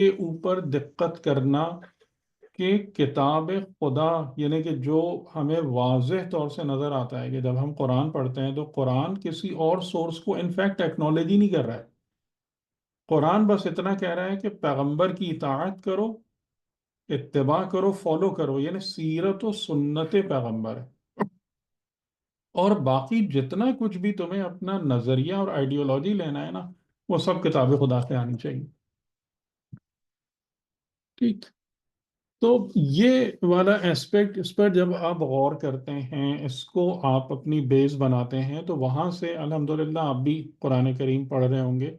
کے اوپر دقت کرنا کہ کتاب خدا، یعنی کہ جو ہمیں واضح طور سے نظر آتا ہے کہ جب ہم قرآن پڑھتے ہیں تو قرآن کسی اور سورس کو انفیکٹ ایکنالوجی نہیں کر رہا ہے۔ قرآن بس اتنا کہہ رہا ہے کہ پیغمبر کی اطاعت کرو، اتباع کرو، فالو کرو، یعنی سیرت و سنت پیغمبر ہے۔ اور باقی جتنا کچھ بھی تمہیں اپنا نظریہ اور آئیڈیولوجی لینا ہے نا، وہ سب کتاب خدا سے آنی چاہیے۔ ٹھیک، تو یہ والا ایسپیکٹ، اس پر جب آپ غور کرتے ہیں، اس کو آپ اپنی بیس بناتے ہیں، تو وہاں سے الحمدللہ آپ بھی قرآن کریم پڑھ رہے ہوں گے،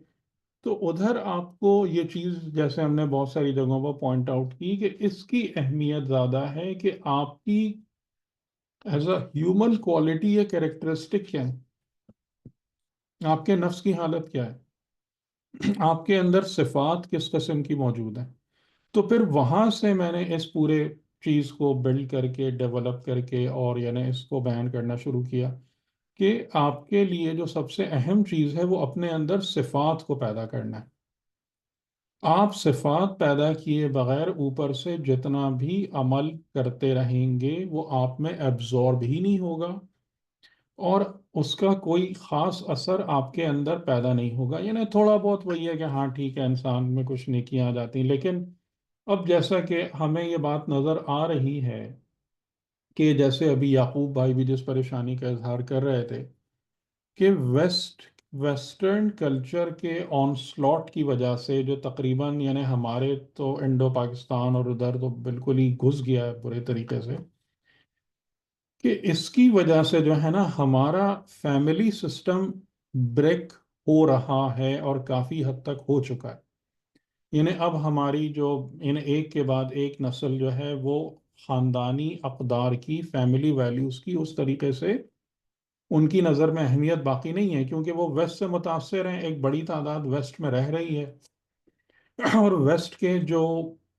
تو ادھر آپ کو یہ چیز، جیسے ہم نے بہت ساری جگہوں پر پوائنٹ آؤٹ کی، کہ اس کی اہمیت زیادہ ہے کہ آپ کی ایز اے ہیومن کوالٹی یا کریکٹرسٹک کیا ہے، آپ کے نفس کی حالت کیا ہے، آپ کے اندر صفات کس قسم کی موجود ہیں۔ تو پھر وہاں سے میں نے اس پورے چیز کو بلڈ کر کے، ڈیولپ کر کے، اور یعنی اس کو بیان کرنا شروع کیا کہ آپ کے لیے جو سب سے اہم چیز ہے وہ اپنے اندر صفات کو پیدا کرنا ہے۔ آپ صفات پیدا کیے بغیر اوپر سے جتنا بھی عمل کرتے رہیں گے وہ آپ میں ایبزورب ہی نہیں ہوگا، اور اس کا کوئی خاص اثر آپ کے اندر پیدا نہیں ہوگا۔ یعنی تھوڑا بہت وہی ہے کہ ہاں ٹھیک ہے، انسان میں کچھ نیکیاں آ جاتی ہیں، لیکن اب جیسا کہ ہمیں یہ بات نظر آ رہی ہے کہ جیسے ابھی یعقوب بھائی بھی جس پریشانی کا اظہار کر رہے تھے کہ ویسٹرن کلچر کے آن سلاٹ کی وجہ سے، جو تقریباً یعنی ہمارے تو انڈو پاکستان اور ادھر تو بالکل ہی گھس گیا ہے برے طریقے سے، کہ اس کی وجہ سے جو ہے نا ہمارا فیملی سسٹم بریک ہو رہا ہے، اور کافی حد تک ہو چکا ہے۔ یعنی اب ہماری جو یعنی ایک کے بعد ایک نسل جو ہے وہ خاندانی اقدار کی، فیملی ویلیوز کی اس طریقے سے ان کی نظر میں اہمیت باقی نہیں ہے، کیونکہ وہ ویسٹ سے متاثر ہیں، ایک بڑی تعداد ویسٹ میں رہ رہی ہے، اور ویسٹ کے جو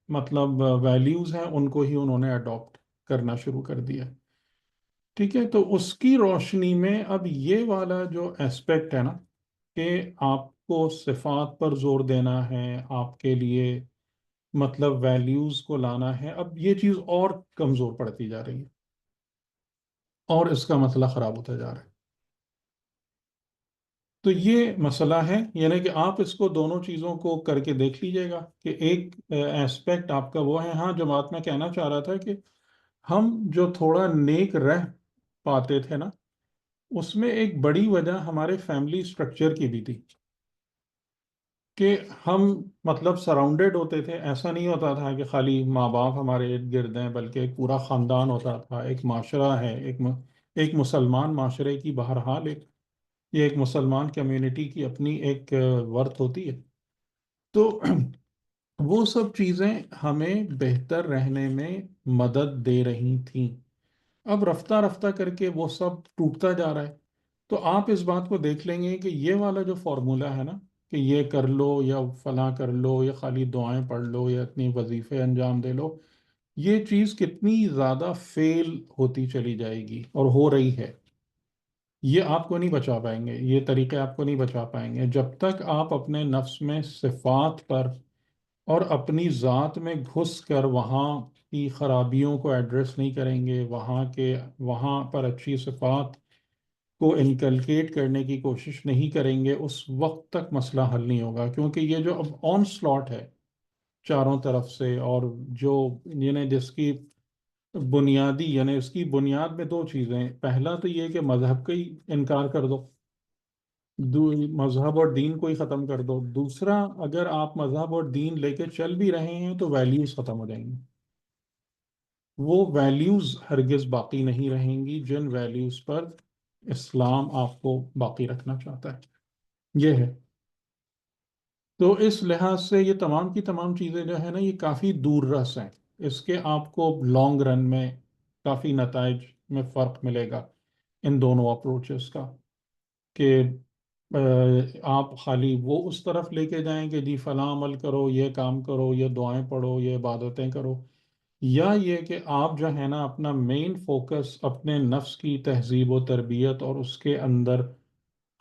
مطلب ویلیوز ہیں ان کو ہی انہوں نے اڈاپٹ کرنا شروع کر دیا۔ ٹھیک ہے، تو اس کی روشنی میں اب یہ والا جو ایسپیکٹ ہے نا کہ آپ کو صفات پر زور دینا ہے، آپ کے لیے مطلب ویلیوز کو لانا ہے، اب یہ چیز اور کمزور پڑتی جا رہی ہے، اور اس کا مسئلہ خراب ہوتا جا رہا ہے۔ تو یہ مسئلہ ہے، یعنی کہ آپ اس کو دونوں چیزوں کو کر کے دیکھ لیجئے گا کہ ایک ایسپیکٹ آپ کا وہ ہے۔ ہاں، جو بات میں کہنا چاہ رہا تھا کہ ہم جو تھوڑا نیک رہ پاتے تھے نا، اس میں ایک بڑی وجہ ہمارے فیملی سٹرکچر کی بھی تھی، کہ ہم مطلب سراؤنڈیڈ ہوتے تھے۔ ایسا نہیں ہوتا تھا کہ خالی ماں باپ ہمارے ارد گرد ہیں، بلکہ ایک پورا خاندان ہوتا تھا، ایک معاشرہ ہے، ایک مسلمان معاشرے کی بہرحال یہ ایک مسلمان کمیونٹی کی اپنی ایک ورتھ ہوتی ہے۔ تو وہ سب چیزیں ہمیں بہتر رہنے میں مدد دے رہی تھیں۔ اب رفتہ رفتہ کر کے وہ سب ٹوٹتا جا رہا ہے۔ تو آپ اس بات کو دیکھ لیں گے کہ یہ والا جو فارمولا ہے نا کہ یہ کر لو یا فلاں کر لو یا خالی دعائیں پڑھ لو یا اتنی وظیفے انجام دے لو، یہ چیز کتنی زیادہ فیل ہوتی چلی جائے گی، اور ہو رہی ہے۔ یہ آپ کو نہیں بچا پائیں گے، یہ طریقے آپ کو نہیں بچا پائیں گے جب تک آپ اپنے نفس میں صفات پر اور اپنی ذات میں گھس کر وہاں کی خرابیوں کو ایڈریس نہیں کریں گے، وہاں پر اچھی صفات کو انکلکیٹ کرنے کی کوشش نہیں کریں گے، اس وقت تک مسئلہ حل نہیں ہوگا۔ کیونکہ یہ جو اب آن سلاٹ ہے چاروں طرف سے، اور جو یعنی جس کی بنیادی، یعنی اس کی بنیاد میں دو چیزیں، پہلا تو یہ کہ مذہب کا ہی انکار کر دو، مذہب اور دین کو ہی ختم کر دو۔ دوسرا، اگر آپ مذہب اور دین لے کے چل بھی رہے ہیں تو ویلیوز ختم ہو جائیں گی۔ وہ ویلیوز ہرگز باقی نہیں رہیں گی جن ویلیوز پر اسلام آپ کو باقی رکھنا چاہتا ہے۔ یہ ہے، تو اس لحاظ سے یہ تمام کی تمام چیزیں جو ہے نا یہ کافی دور رس ہیں۔ اس کے آپ کو لانگ رن میں کافی نتائج میں فرق ملے گا ان دونوں اپروچز کا، کہ آپ خالی وہ اس طرف لے کے جائیں کہ جی فلاں عمل کرو، یہ کام کرو، یہ دعائیں پڑھو، یہ عبادتیں کرو، یا یہ کہ آپ جو ہے نا اپنا مین فوکس اپنے نفس کی تہذیب و تربیت اور اس کے اندر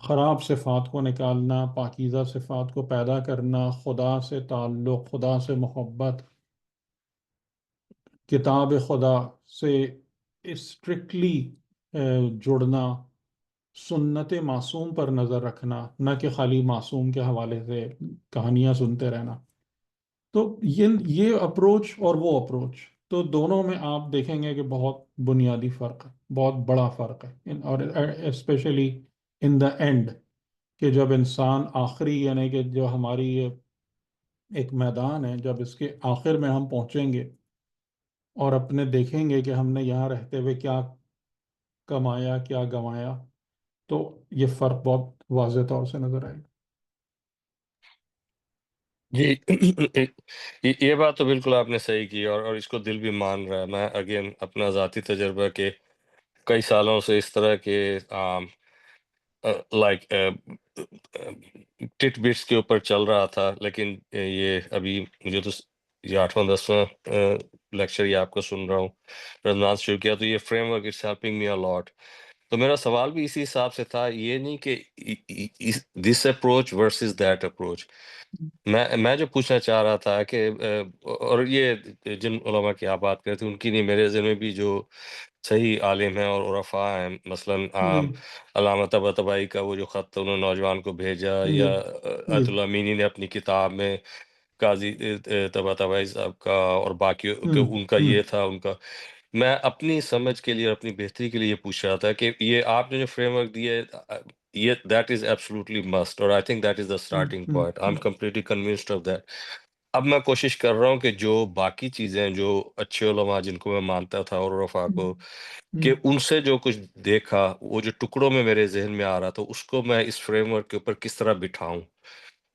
خراب صفات کو نکالنا، پاکیزہ صفات کو پیدا کرنا، خدا سے تعلق، خدا سے محبت، کتاب خدا سے اسٹرکٹلی جڑنا، سنت معصوم پر نظر رکھنا، نہ کہ خالی معصوم کے حوالے سے کہانیاں سنتے رہنا. تو یہ اپروچ اور وہ اپروچ، تو دونوں میں آپ دیکھیں گے کہ بہت بنیادی فرق ہے، بہت بڑا فرق ہے. اور اسپیشلی ان دا اینڈ، کہ جب انسان آخری، یعنی کہ جو ہماری یہ ایک میدان ہے، جب اس کے آخر میں ہم پہنچیں گے اور اپنے دیکھیں گے کہ ہم نے یہاں رہتے ہوئے کیا کمایا کیا گنوایا، تو یہ فرق بہت واضح طور سے نظر آئے گا. جی یہ بات تو بالکل آپ نے صحیح کی، اور اس کو دل بھی مان رہا ہے. میں اگین اپنا ذاتی تجربہ کہ کئی سالوں سے اس طرح کے لائک ٹٹ بٹس کے اوپر چل رہا تھا، لیکن یہ ابھی مجھے تو یہ 8واں 10واں لیکچر یہ آپ کا سن رہا ہوں، رمضان شروع کیا، تو یہ frame work is helping me a lot. تو میرا سوال بھی اسی حساب سے تھا، یہ نہیں کہ this approach versus that approach. میں جو پوچھنا چاہ رہا تھا کہ اور یہ جن علماء کی آپ بات کرتے ہیں ان کی نہیں، میرے ذہن میں بھی جو صحیح عالم ہیں اور عرفاء ہیں، مثلاً جی علامہ طباطبائی کا وہ جو خط انہوں نے نوجوان کو بھیجا، جی یا جی آیت اللہ امینی نے اپنی کتاب میں قاضی طباطبائی صاحب کا، اور باقی کہ ہوں ان کا ہوں یہ تھا، ان کا. میں اپنی سمجھ کے لیے اور اپنی بہتری کے لیے یہ پوچھ رہا تھا کہ یہ آپ نے جو فریم ورک دیا ہے، یہ دیٹ از ایبسولوٹلی مسٹ، اور آئی تھنک دیٹ از دا ہوں اسٹارٹنگ ہوں پوائنٹ. آئی ایم ہوں کمپلیٹلی کنوینسڈ آف دیٹ. اب میں کوشش کر رہا ہوں کہ جو باقی چیزیں جو اچھے علماء جن کو میں مانتا تھا اور رفا ہوں کو، ہوں. کہ ان سے جو کچھ دیکھا، وہ جو ٹکڑوں میں میرے ذہن میں آ رہا تھا، اس کو میں اس فریم ورک کے اوپر کس طرح بٹھاؤں.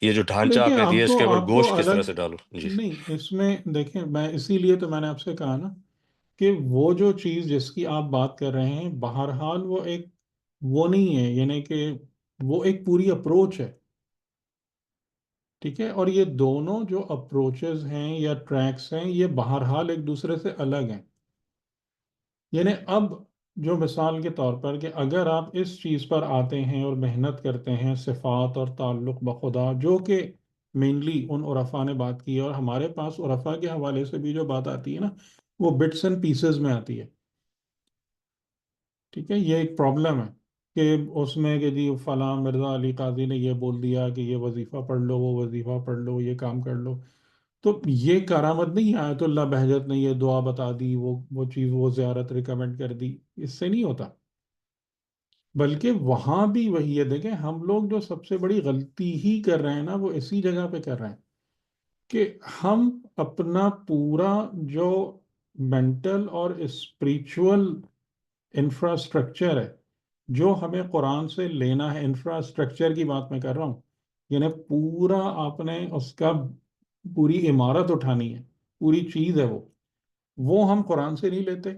یہ جو ڈھانچہ دیکھیں، آپ نے دیا، اس کے اوپر آپ کو گوشت کس طرح الگ سے ڈالوں. جی نہیں، اس میں دیکھیں، میں اسی لیے تو میں نے آپ سے کہا نا کہ وہ جو چیز جس کی آپ بات کر رہے ہیں، بہرحال وہ ایک، وہ نہیں ہے، یعنی کہ وہ ایک پوری اپروچ ہے. ٹھیک ہے، اور یہ دونوں جو اپروچز ہیں یا ٹریکس ہیں، یہ بہرحال ایک دوسرے سے الگ ہیں. یعنی اب جو مثال کے طور پر، کہ اگر آپ اس چیز پر آتے ہیں اور محنت کرتے ہیں صفات اور تعلق بخدا، جو کہ مینلی ان عرفا نے بات کی ہے، اور ہمارے پاس عرفا کے حوالے سے بھی جو بات آتی ہے نا، وہ بٹس اینڈ پیسز میں آتی ہے. ٹھیک ہے، یہ ایک پرابلم ہے کہ اس میں کہ جی فلاں مرزا علی قاضی نے یہ بول دیا کہ یہ وظیفہ پڑھ لو، وہ وظیفہ پڑھ لو، یہ کام کر لو. تو یہ کرامت نہیں ہے، آیت اللہ بہجت نے یہ دعا بتا دی، وہ چیز، وہ زیارت ریکمینڈ کر دی، اس سے نہیں ہوتا. بلکہ وہاں بھی وہی ہے. دیکھیں، ہم لوگ جو سب سے بڑی غلطی ہی کر رہے ہیں نا، وہ اسی جگہ پہ کر رہے ہیں کہ ہم اپنا پورا جو مینٹل اور اسپریچول انفراسٹرکچر ہے، جو ہمیں قرآن سے لینا ہے، انفراسٹرکچر کی بات میں کر رہا ہوں، یعنی پورا آپ نے اس کا پوری عمارت اٹھانی ہے، پوری چیز ہے وہ ہم قرآن سے نہیں لیتے.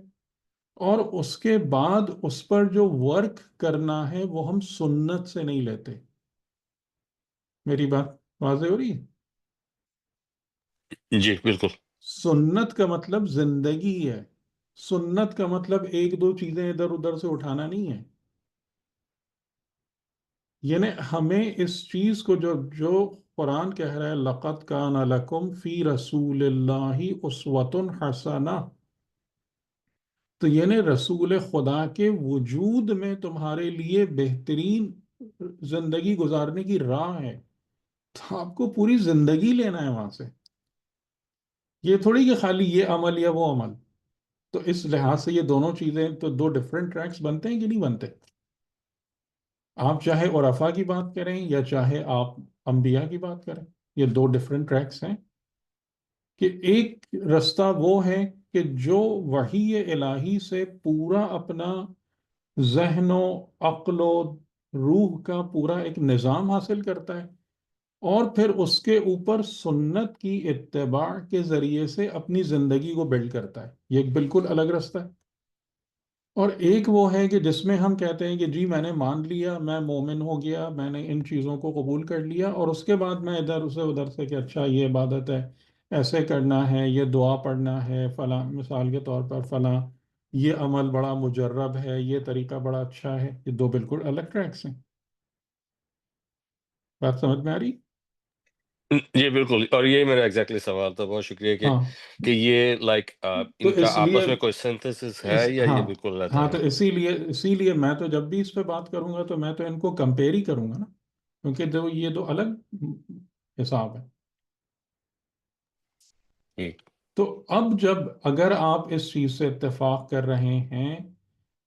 اور اس کے بعد اس پر جو ورک کرنا ہے وہ ہم سنت سے نہیں لیتے. میری بات واضح ہو رہی ہے؟ جی بالکل. سنت کا مطلب زندگی ہے. سنت کا مطلب ایک دو چیزیں ادھر ادھر سے اٹھانا نہیں ہے. یعنی ہمیں اس چیز کو، جو قرآن کہہ رہا ہے لَقَدْ كَانَ لَكُمْ فِي رَسُولِ اللَّهِ أُسْوَةٌ حَسَنَةٌ، تو یعنی رسول خدا کے وجود میں تمہارے لیے بہترین زندگی گزارنے کی راہ ہے. تو آپ کو پوری زندگی لینا ہے وہاں سے. یہ تھوڑی کہ خالی یہ عمل یا وہ عمل. تو اس لحاظ سے یہ دونوں چیزیں تو دو ڈفرینٹ ٹریکس بنتے ہیں کہ نہیں بنتے؟ آپ چاہے عرفا کی بات کریں یا چاہے آپ انبیاء کی بات کریں، یہ دو ڈفرینٹ ٹریکس ہیں. کہ ایک رستہ وہ ہے کہ جو وحی الہی سے پورا اپنا ذہن و عقل و روح کا پورا ایک نظام حاصل کرتا ہے، اور پھر اس کے اوپر سنت کی اتباع کے ذریعے سے اپنی زندگی کو بلڈ کرتا ہے. یہ ایک بالکل الگ رستہ ہے. اور ایک وہ ہے کہ جس میں ہم کہتے ہیں کہ جی میں نے مان لیا، میں مومن ہو گیا، میں نے ان چیزوں کو قبول کر لیا، اور اس کے بعد میں ادھر سے کہ اچھا یہ عبادت ہے، ایسے کرنا ہے، یہ دعا پڑھنا ہے، فلاں مثال کے طور پر فلاں یہ عمل بڑا مجرب ہے، یہ طریقہ بڑا اچھا ہے. یہ دو بالکل الگ ٹریکس ہیں. بات سمجھ میں آ رہی؟ یہ بالکل، اور یہ میرا ایگزیکٹلی سوال تھا، بہت شکریہ ہاں، کہ یہ لائک تو ان کا اس لیے آپس میں کوئی سینتھسس ہے یا ہاں، یہ بالکل علیحدہ ہاں، ہے؟ تو اسی لیے میں تو جب بھی اس پہ بات کروں گا تو میں تو ان کو کمپیئر ہی کروں گا نا، کیونکہ یہ دو الگ حساب ہے۔ ہوں، تو اب جب اگر آپ اس چیز سے اتفاق کر رہے ہیں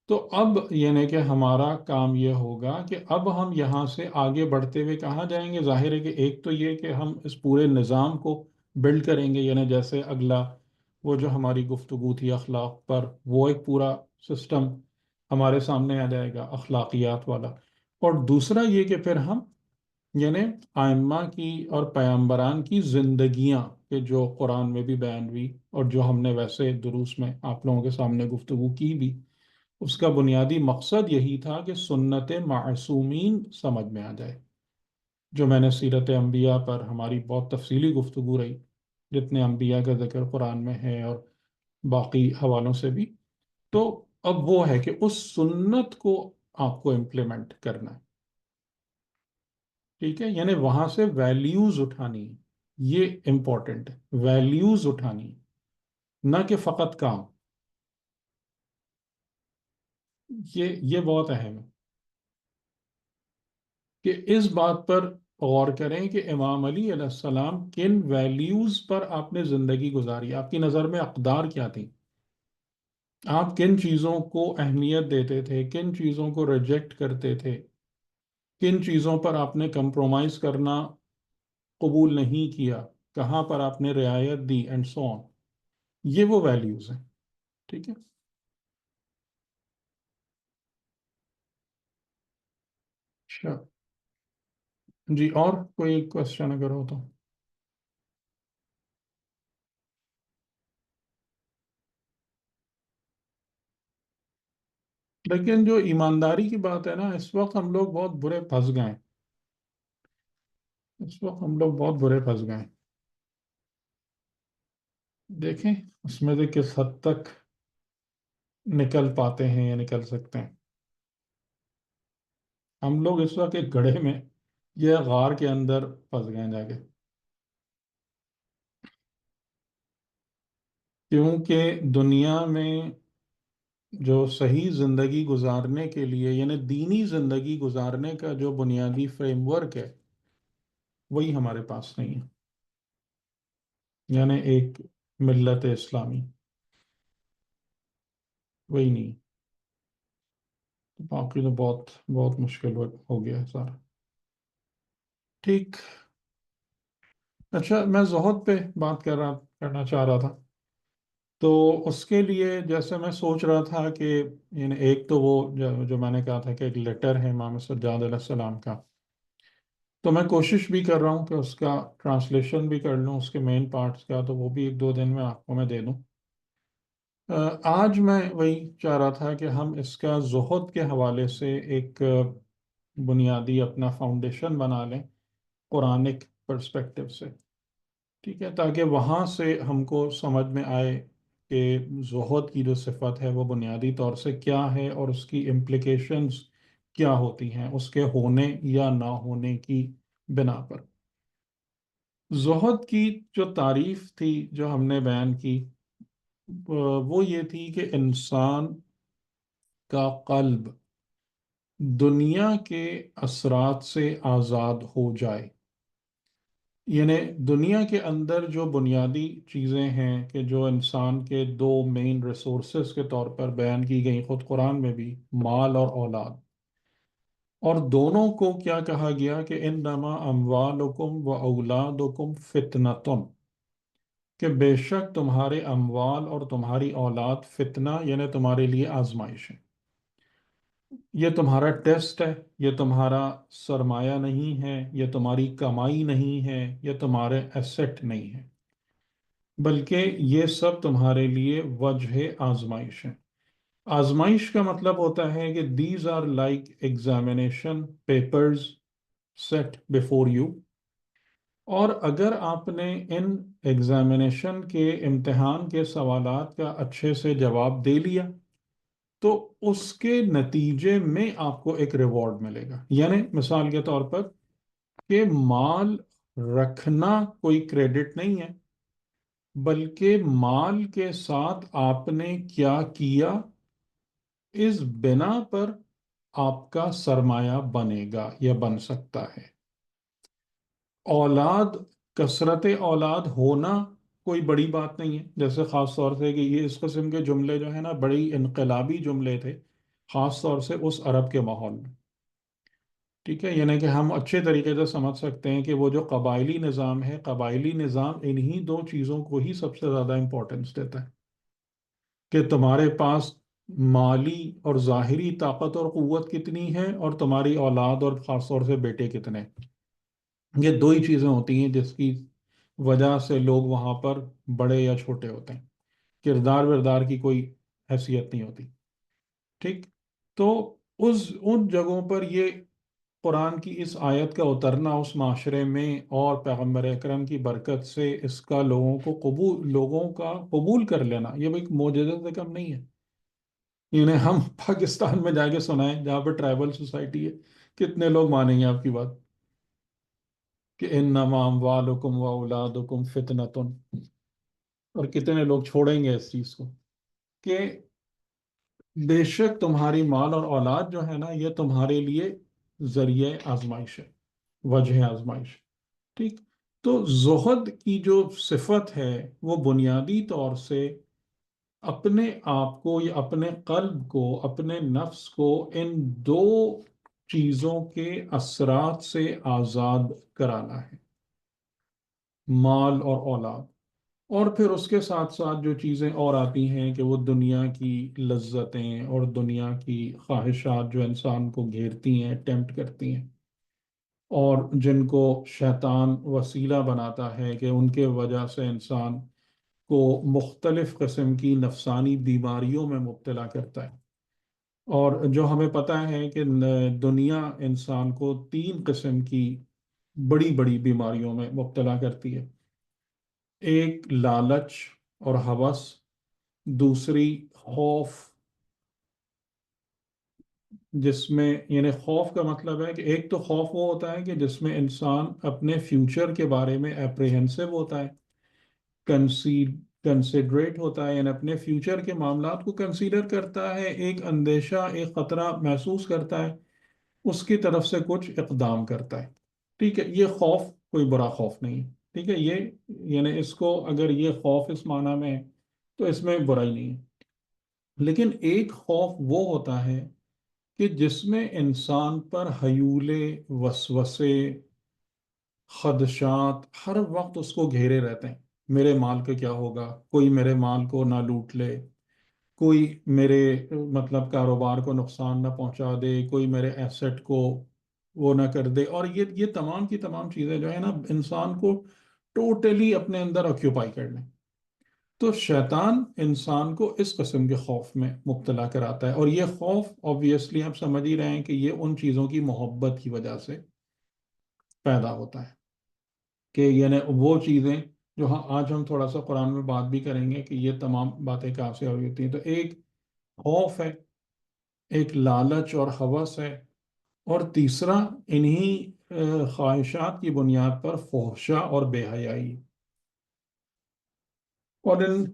تو اب یعنی کہ ہمارا کام یہ ہوگا کہ اب ہم یہاں سے آگے بڑھتے ہوئے کہاں جائیں گے؟ ظاہر ہے کہ ایک تو یہ کہ ہم اس پورے نظام کو بلڈ کریں گے، یعنی جیسے اگلا وہ جو ہماری گفتگو تھی اخلاق پر، وہ ایک پورا سسٹم ہمارے سامنے آ جائے گا اخلاقیات والا۔ اور دوسرا یہ کہ پھر ہم یعنی آئمہ کی اور پیامبران کی زندگیاں کہ جو قرآن میں بھی بیان ہوئی اور جو ہم نے ویسے دروس میں آپ لوگوں کے سامنے گفتگو کی بھی، اس کا بنیادی مقصد یہی تھا کہ سنت معصومین سمجھ میں آ جائے۔ جو میں نے سیرت انبیاء پر ہماری بہت تفصیلی گفتگو رہی، جتنے انبیاء کا ذکر قرآن میں ہے اور باقی حوالوں سے بھی، تو اب وہ ہے کہ اس سنت کو آپ کو امپلیمنٹ کرنا ہے، ٹھیک ہے؟ یعنی وہاں سے ویلیوز اٹھانی ہے، یہ امپورٹنٹ ہے، ویلیوز اٹھانی ہے، نہ کہ فقط کام۔ یہ بہت اہم ہے کہ اس بات پر غور کریں کہ امام علی علیہ السلام کن ویلیوز پر آپ نے زندگی گزاری، آپ کی نظر میں اقدار کیا تھی، آپ کن چیزوں کو اہمیت دیتے تھے، کن چیزوں کو ریجیکٹ کرتے تھے، کن چیزوں پر آپ نے کمپرومائز کرنا قبول نہیں کیا، کہاں پر آپ نے رعایت دی، اینڈ سو آن۔ یہ وہ ویلیوز ہیں، ٹھیک ہے؟ اچھا جی، اور کوئی کوشچن اگر ہو تو؟ لیکن جو ایمانداری کی بات ہے نا، اس وقت ہم لوگ بہت برے پھنس گئے ہیں، اس وقت ہم لوگ بہت برے پھنس گئے ہیں۔ دیکھیں اس میں سے کس حد تک نکل پاتے ہیں یا نکل سکتے ہیں۔ ہم لوگ اس وقت ایک گڑھے میں، یہ غار کے اندر پھنس گئے ہیں جا کے، کیونکہ دنیا میں جو صحیح زندگی گزارنے کے لیے یعنی دینی زندگی گزارنے کا جو بنیادی فریم ورک ہے، وہی ہمارے پاس نہیں ہے، یعنی ایک ملت اسلامی، وہی نہیں۔ باقی تو بہت بہت مشکل ہو گیا ہے سارا۔ ٹھیک، اچھا میں زہد پہ بات کرنا چاہ رہا تھا۔ تو اس کے لیے جیسے میں سوچ رہا تھا کہ یعنی ایک تو وہ جو میں نے کہا تھا کہ ایک لیٹر ہے امام سجاد علیہ السلام کا، تو میں کوشش بھی کر رہا ہوں کہ اس کا ٹرانسلیشن بھی کر لوں، اس کے مین پارٹس کا، تو وہ بھی ایک دو دن میں آپ کو میں دے دوں۔ آج میں وہی چاہ رہا تھا کہ ہم اس کا زہد کے حوالے سے ایک بنیادی اپنا فاؤنڈیشن بنا لیں قرآنک پرسپیکٹو سے، ٹھیک ہے؟ تاکہ وہاں سے ہم کو سمجھ میں آئے کہ زہد کی جو صفت ہے وہ بنیادی طور سے کیا ہے اور اس کی امپلیکیشنز کیا ہوتی ہیں اس کے ہونے یا نہ ہونے کی بنا پر۔ زہد کی جو تعریف تھی جو ہم نے بیان کی، وہ یہ تھی کہ انسان کا قلب دنیا کے اثرات سے آزاد ہو جائے، یعنی دنیا کے اندر جو بنیادی چیزیں ہیں کہ جو انسان کے دو مین ریسورسز کے طور پر بیان کی گئی خود قرآن میں بھی، مال اور اولاد، اور دونوں کو کیا کہا گیا کہ انما اموالکم و اولادکم فتنتن، کہ بے شک تمہارے اموال اور تمہاری اولاد فتنہ یعنی تمہارے لیے آزمائش ہے، یہ تمہارا ٹیسٹ ہے، یہ تمہارا سرمایہ نہیں ہے، یہ تمہاری کمائی نہیں ہے، یہ تمہارے ایسٹ نہیں ہے، بلکہ یہ سب تمہارے لیے وجہ آزمائش ہے۔ آزمائش کا مطلب ہوتا ہے کہ these are like examination papers set before you, اور اگر آپ نے ان ایگزامینیشن کے امتحان کے سوالات کا اچھے سے جواب دے لیا تو اس کے نتیجے میں آپ کو ایک ریوارڈ ملے گا۔ یعنی مثال کے طور پر کہ مال رکھنا کوئی کریڈٹ نہیں ہے، بلکہ مال کے ساتھ آپ نے کیا کیا اس بنا پر آپ کا سرمایہ بنے گا یا بن سکتا ہے۔ اولاد، کثرت اولاد ہونا کوئی بڑی بات نہیں ہے، جیسے خاص طور سے کہ یہ اس قسم کے جملے جو ہیں نا بڑی انقلابی جملے تھے، خاص طور سے اس عرب کے ماحول میں، ٹھیک ہے، یعنی کہ ہم اچھے طریقے سے سمجھ سکتے ہیں کہ وہ جو قبائلی نظام ہے، قبائلی نظام انہی دو چیزوں کو ہی سب سے زیادہ امپورٹنس دیتا ہے کہ تمہارے پاس مالی اور ظاہری طاقت اور قوت کتنی ہے، اور تمہاری اولاد اور خاص طور سے بیٹے کتنے ہیں۔ یہ دو ہی چیزیں ہوتی ہیں جس کی وجہ سے لوگ وہاں پر بڑے یا چھوٹے ہوتے ہیں، کردار وردار کی کوئی حیثیت نہیں ہوتی، ٹھیک۔ تو ان جگہوں پر یہ قرآن کی اس آیت کا اترنا اس معاشرے میں اور پیغمبر اکرم کی برکت سے اس کا لوگوں کا قبول کر لینا، یہ ایک معجزے سے کم نہیں ہے۔ یعنی ہم پاکستان میں جا کے سنائیں جہاں پہ ٹرائبل سوسائٹی ہے، کتنے لوگ مانیں گے آپ کی بات کہ انما اموالکم و اولادکم فتنتن، اور کتنے لوگ چھوڑیں گے اس چیز کو کہ بے شک تمہاری مال اور اولاد جو ہے نا یہ تمہارے لیے ذریعہ آزمائش ہے، وجہ آزمائش، ٹھیک۔ تو زہد کی جو صفت ہے وہ بنیادی طور سے اپنے آپ کو یا اپنے قلب کو، اپنے نفس کو ان دو چیزوں کے اثرات سے آزاد کرانا ہے، مال اور اولاد۔ اور پھر اس کے ساتھ ساتھ جو چیزیں اور آتی ہیں کہ وہ دنیا کی لذتیں اور دنیا کی خواہشات جو انسان کو گھیرتی ہیں، ٹیمپٹ کرتی ہیں، اور جن کو شیطان وسیلہ بناتا ہے کہ ان کے وجہ سے انسان کو مختلف قسم کی نفسانی بیماریوں میں مبتلا کرتا ہے۔ اور جو ہمیں پتہ ہے کہ دنیا انسان کو تین قسم کی بڑی بڑی بیماریوں میں مبتلا کرتی ہے: ایک لالچ اور ہوس، دوسری خوف، جس میں یعنی خوف کا مطلب ہے کہ ایک تو خوف وہ ہوتا ہے کہ جس میں انسان اپنے فیوچر کے بارے میں اپریہنسو ہوتا ہے، کنسیڈریٹ ہوتا ہے، یعنی اپنے فیوچر کے معاملات کو کنسیڈر کرتا ہے، ایک اندیشہ، ایک خطرہ محسوس کرتا ہے، اس کی طرف سے کچھ اقدام کرتا ہے، ٹھیک ہے۔ یہ خوف کوئی برا خوف نہیں ہے، ٹھیک ہے، یہ یعنی اس کو اگر یہ خوف اس معنی میں ہے تو اس میں برائی نہیں ہے۔ لیکن ایک خوف وہ ہوتا ہے کہ جس میں انسان پر ہیولے، وسوسے، خدشات ہر وقت اس کو گھیرے رہتے ہیں۔ میرے مال کا کیا ہوگا، کوئی میرے مال کو نہ لوٹ لے، کوئی میرے مطلب کاروبار کو نقصان نہ پہنچا دے، کوئی میرے ایسٹ کو وہ نہ کر دے، اور یہ تمام کی تمام چیزیں جو ہے نا انسان کو ٹوٹلی اپنے اندر آکیوپائی کر لیں۔ تو شیطان انسان کو اس قسم کے خوف میں مبتلا کراتا ہے، اور یہ خوف آبویسلی آپ سمجھ ہی رہے ہیں کہ یہ ان چیزوں کی محبت کی وجہ سے پیدا ہوتا ہے، کہ یعنی وہ چیزیں جو ہاں آج ہم تھوڑا سا قرآن میں بات بھی کریں گے کہ یہ تمام باتیں کہاں سے ہوئی ہوتی ہیں۔ تو ایک خوف ہے، ایک لالچ اور ہوس ہے، اور تیسرا انہی خواہشات کی بنیاد پر فحشا اور بے حیائی، اور ان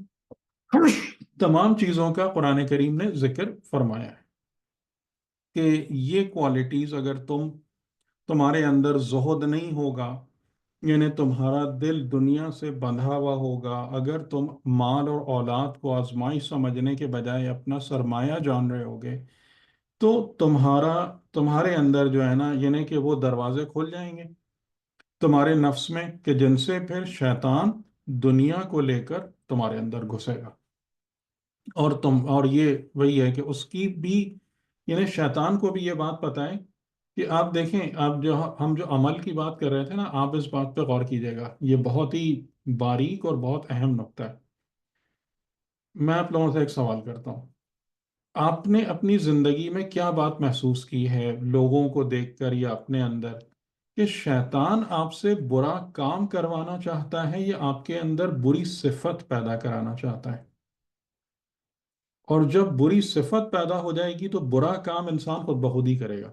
تمام چیزوں کا قرآن کریم نے ذکر فرمایا ہے کہ یہ کوالٹیز اگر تمہارے اندر زہد نہیں ہوگا، یعنی تمہارا دل دنیا سے بندھا ہوا ہوگا، اگر تم مال اور اولاد کو آزمائش سمجھنے کے بجائے اپنا سرمایہ جان رہے ہوگے، تو تمہارے اندر جو ہے نا یعنی کہ وہ دروازے کھل جائیں گے تمہارے نفس میں کہ جن سے پھر شیطان دنیا کو لے کر تمہارے اندر گھسے گا، اور یہ وہی ہے کہ اس کی بھی یعنی شیطان کو بھی یہ بات پتہ ہے کہ آپ دیکھیں، آپ ہم جو عمل کی بات کر رہے تھے نا، آپ اس بات پہ غور کیجیے گا، یہ بہت ہی باریک اور بہت اہم نقطہ ہے۔ میں آپ لوگوں سے ایک سوال کرتا ہوں، آپ نے اپنی زندگی میں کیا بات محسوس کی ہے لوگوں کو دیکھ کر یا اپنے اندر کہ شیطان آپ سے برا کام کروانا چاہتا ہے یا آپ کے اندر بری صفت پیدا کرانا چاہتا ہے؟ اور جب بری صفت پیدا ہو جائے گی تو برا کام انسان خود بخود ہی کرے گا۔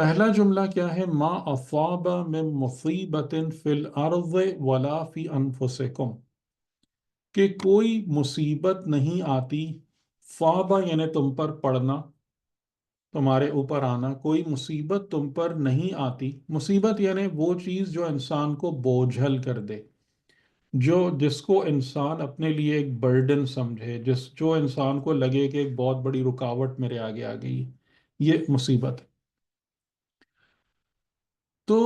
پہلا جملہ کیا ہے؟ ما اصاب من مصیبت فی الارض ولا فی انفسکم، کہ کوئی مصیبت نہیں آتی، فابا یعنی تم پر پڑنا، تمہارے اوپر آنا، کوئی مصیبت تم پر نہیں آتی۔ مصیبت یعنی وہ چیز جو انسان کو بوجھل کر دے، جس کو انسان اپنے لیے ایک برڈن سمجھے، جو انسان کو لگے کہ ایک بہت بڑی رکاوٹ میرے آگے آ گئی، یہ مصیبت ہے۔ تو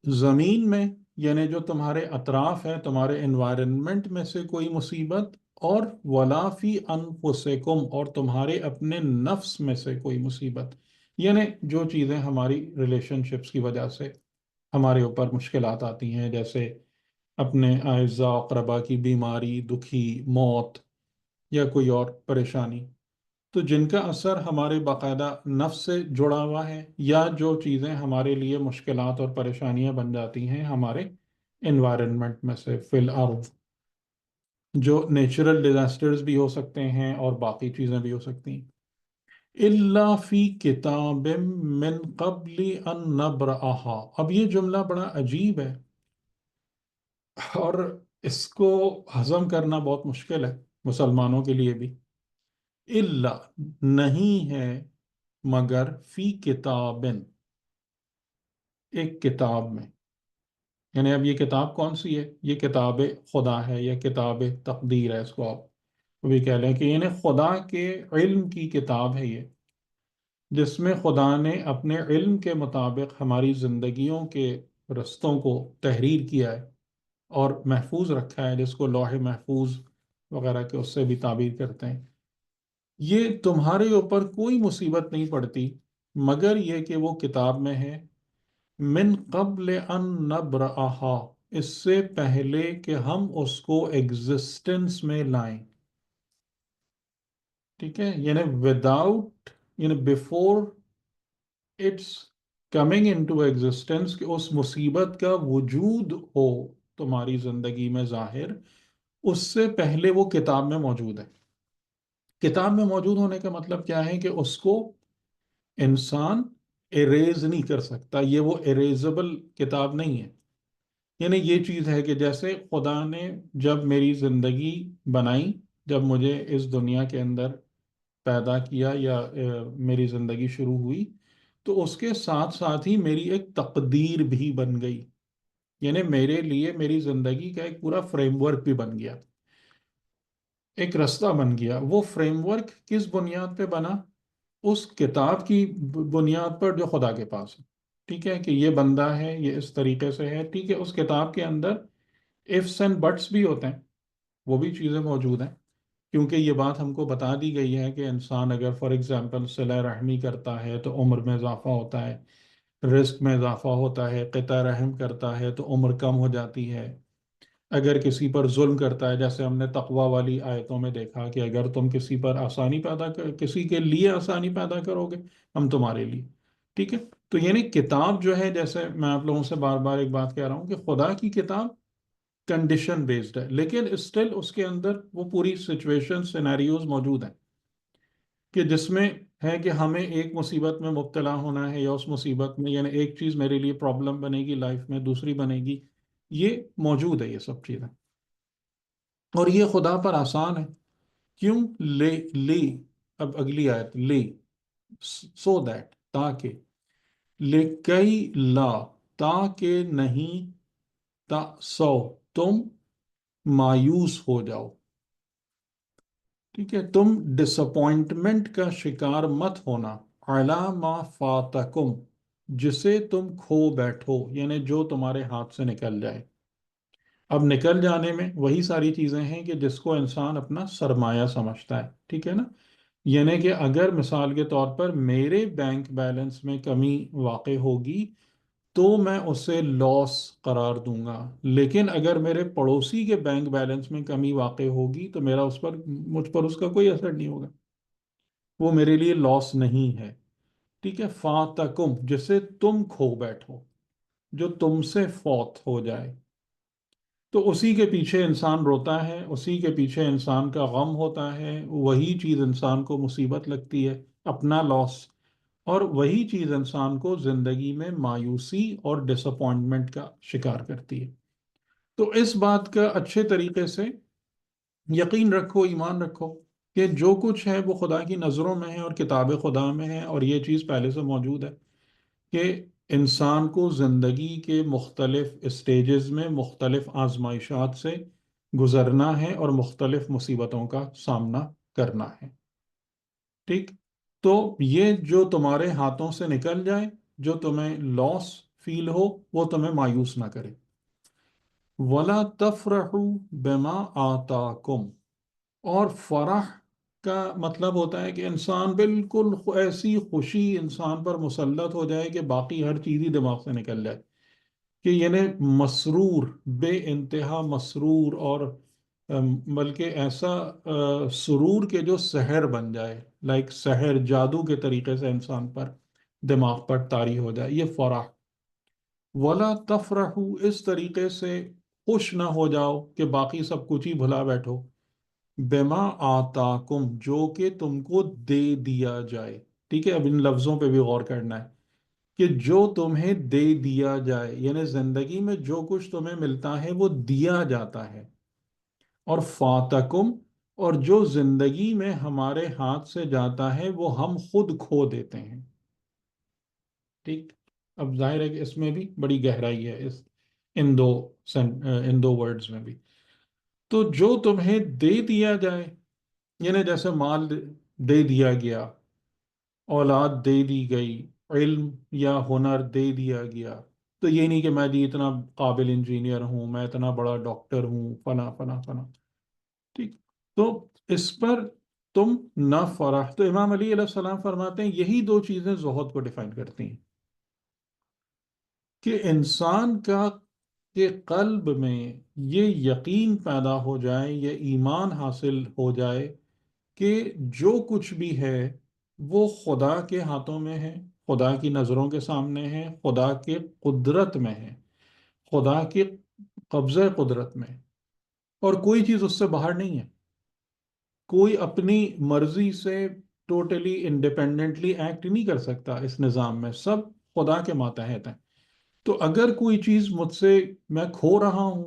زمین میں یعنی جو تمہارے اطراف ہے، تمہارے انوائرنمنٹ میں سے کوئی مصیبت، اور ولا فی انفسکم، اور تمہارے اپنے نفس میں سے کوئی مصیبت، یعنی جو چیزیں ہماری ریلیشن شپس کی وجہ سے ہمارے اوپر مشکلات آتی ہیں، جیسے اپنے اعزاء و اقربا کی بیماری، دکھی، موت، یا کوئی اور پریشانی، تو جن کا اثر ہمارے باقاعدہ نفس سے جڑا ہوا ہے، یا جو چیزیں ہمارے لیے مشکلات اور پریشانیاں بن جاتی ہیں ہمارے انوائرنمنٹ میں سے، فی الارض، جو نیچرل ڈیزاسٹرز بھی ہو سکتے ہیں اور باقی چیزیں بھی ہو سکتی ہیں۔ الا فی کتاب من قبل ان نبرأها، اب یہ جملہ بڑا عجیب ہے اور اس کو ہضم کرنا بہت مشکل ہے مسلمانوں کے لیے بھی۔ الا نہیں ہے، مگر فی کتابن، ایک کتاب میں، یعنی اب یہ کتاب کون سی ہے؟ یہ کتاب خدا ہے یا کتاب تقدیر ہے، اس کو آپ بھی کہہ لیں کہ یعنی خدا کے علم کی کتاب ہے یہ، جس میں خدا نے اپنے علم کے مطابق ہماری زندگیوں کے رستوں کو تحریر کیا ہے اور محفوظ رکھا ہے، جس کو لوح محفوظ وغیرہ کے اس سے بھی تعبیر کرتے ہیں۔ یہ تمہارے اوپر کوئی مصیبت نہیں پڑتی مگر یہ کہ وہ کتاب میں ہے، من قبل ان نبرأها، اس سے پہلے کہ ہم اس کو ایگزسٹنس میں لائیں، ٹھیک ہے، یعنی وداؤٹ، یعنی before it's coming into existence, کہ اس مصیبت کا وجود ہو تمہاری زندگی میں ظاہر، اس سے پہلے وہ کتاب میں موجود ہے۔ کتاب میں موجود ہونے کا مطلب کیا ہے؟ کہ اس کو انسان اریز نہیں کر سکتا، یہ وہ اریزبل کتاب نہیں ہے۔ یعنی یہ چیز ہے کہ جیسے خدا نے جب میری زندگی بنائی، جب مجھے اس دنیا کے اندر پیدا کیا یا میری زندگی شروع ہوئی، تو اس کے ساتھ ساتھ ہی میری ایک تقدیر بھی بن گئی، یعنی میرے لیے میری زندگی کا ایک پورا فریم ورک بھی بن گیا، ایک رستہ بن گیا۔ وہ فریم ورک کس بنیاد پہ بنا؟ اس کتاب کی بنیاد پر جو خدا کے پاس ہے، ٹھیک ہے، کہ یہ بندہ ہے، یہ اس طریقے سے ہے، ٹھیک ہے۔ اس کتاب کے اندر ifs اینڈ بٹس بھی ہوتے ہیں، وہ بھی چیزیں موجود ہیں، کیونکہ یہ بات ہم کو بتا دی گئی ہے کہ انسان اگر فار ایگزامپل صلہ رحمی کرتا ہے تو عمر میں اضافہ ہوتا ہے، رزق میں اضافہ ہوتا ہے، قطع رحم کرتا ہے تو عمر کم ہو جاتی ہے، اگر کسی پر ظلم کرتا ہے، جیسے ہم نے تقوی والی آیتوں میں دیکھا کہ اگر تم کسی پر آسانی کسی کے لیے آسانی پیدا کرو گے، ہم تمہارے لیے، ٹھیک ہے۔ تو یعنی کتاب جو ہے، جیسے میں آپ لوگوں سے بار بار ایک بات کہہ رہا ہوں کہ خدا کی کتاب کنڈیشن بیسڈ ہے، لیکن اسٹل اس کے اندر وہ پوری سچویشن سینیریوز موجود ہیں کہ جس میں ہے کہ ہمیں ایک مصیبت میں مبتلا ہونا ہے، یا اس مصیبت میں یعنی ایک چیز میرے لیے پرابلم بنے گی لائف میں، دوسری بنے گی، یہ موجود ہے، یہ سب چیزیں، اور یہ خدا پر آسان ہے۔ کیوں؟ لے لے اب اگلی آیت، لے، سو دیٹ، تاکہ، لکئی لا، تاکہ نہیں، تا سو، تم مایوس ہو جاؤ، ٹھیک ہے، تم ڈس اپوائنٹمنٹ کا شکار مت ہونا، علی ما فاتکم، جسے تم کھو بیٹھو، یعنی جو تمہارے ہاتھ سے نکل جائے۔ اب نکل جانے میں وہی ساری چیزیں ہیں کہ جس کو انسان اپنا سرمایہ سمجھتا ہے، ٹھیک ہے نا، یعنی کہ اگر مثال کے طور پر میرے بینک بیلنس میں کمی واقع ہوگی تو میں اسے لاس قرار دوں گا، لیکن اگر میرے پڑوسی کے بینک بیلنس میں کمی واقع ہوگی تو مجھ پر اس کا کوئی اثر نہیں ہوگا، وہ میرے لیے لاس نہیں ہے، ٹھیک ہے۔ فاتکم، جسے تم کھو بیٹھو، جو تم سے فوت ہو جائے، تو اسی کے پیچھے انسان روتا ہے، اسی کے پیچھے انسان کا غم ہوتا ہے، وہی چیز انسان کو مصیبت لگتی ہے، اپنا لاس، اور وہی چیز انسان کو زندگی میں مایوسی اور ڈس اپوائنٹمنٹ کا شکار کرتی ہے۔ تو اس بات کا اچھے طریقے سے یقین رکھو، ایمان رکھو کہ جو کچھ ہے وہ خدا کی نظروں میں ہے اور کتاب خدا میں ہے، اور یہ چیز پہلے سے موجود ہے کہ انسان کو زندگی کے مختلف اسٹیجز میں مختلف آزمائشات سے گزرنا ہے اور مختلف مصیبتوں کا سامنا کرنا ہے۔ ٹھیک؟ تو یہ جو تمہارے ہاتھوں سے نکل جائے، جو تمہیں لاس فیل ہو، وہ تمہیں مایوس نہ کرے۔ وَلَا تَفْرَحُوا بِمَا آتَاكُمْ، اور فرح کا مطلب ہوتا ہے کہ انسان بالکل ایسی خوشی انسان پر مسلط ہو جائے کہ باقی ہر چیز ہی دماغ سے نکل جائے، کہ یعنی مسرور، بے انتہا مسرور، اور بلکہ ایسا سرور کے جو سحر بن جائے، لائک سحر جادو کے طریقے سے انسان پر دماغ پر طاری ہو جائے، یہ فرح۔ ولا تفرحوا، اس طریقے سے خوش نہ ہو جاؤ کہ باقی سب کچھ ہی بھلا بیٹھو، بما آتاکم، جو کہ تم کو دے دیا جائے۔ ٹھیک ہے، اب ان لفظوں پہ بھی غور کرنا ہے کہ جو تمہیں دے دیا جائے، یعنی زندگی میں جو کچھ تمہیں ملتا ہے وہ دیا جاتا ہے، اور فاتکم، اور جو زندگی میں ہمارے ہاتھ سے جاتا ہے وہ ہم خود کھو دیتے ہیں۔ ٹھیک؟ اب ظاہر ہے کہ اس میں بھی بڑی گہرائی ہے، ان دو ان دو ورڈز میں بھی۔ تو جو تمہیں دے دیا جائے، یعنی جیسے مال دے دیا گیا، اولاد دے دی گئی، علم یا ہنر دے دیا گیا، تو یہ نہیں کہ میں جی اتنا قابل انجینئر ہوں، میں اتنا بڑا ڈاکٹر ہوں، فلاں فلاں فلاں۔ ٹھیک؟ تو اس پر تم نہ فرح۔ تو امام علی علیہ السلام فرماتے ہیں یہی دو چیزیں زہد کو ڈیفائن کرتی ہیں، کہ انسان کا کہ قلب میں یہ یقین پیدا ہو جائے، یہ ایمان حاصل ہو جائے کہ جو کچھ بھی ہے وہ خدا کے ہاتھوں میں ہے، خدا کی نظروں کے سامنے ہے، خدا کے قدرت میں ہے، خدا کے قبضہ قدرت میں، اور کوئی چیز اس سے باہر نہیں ہے۔ کوئی اپنی مرضی سے ٹوٹلی انڈیپینڈنٹلی ایکٹ نہیں کر سکتا اس نظام میں، سب خدا کے ماتحت ہیں۔ تو اگر کوئی چیز مجھ سے میں کھو رہا ہوں،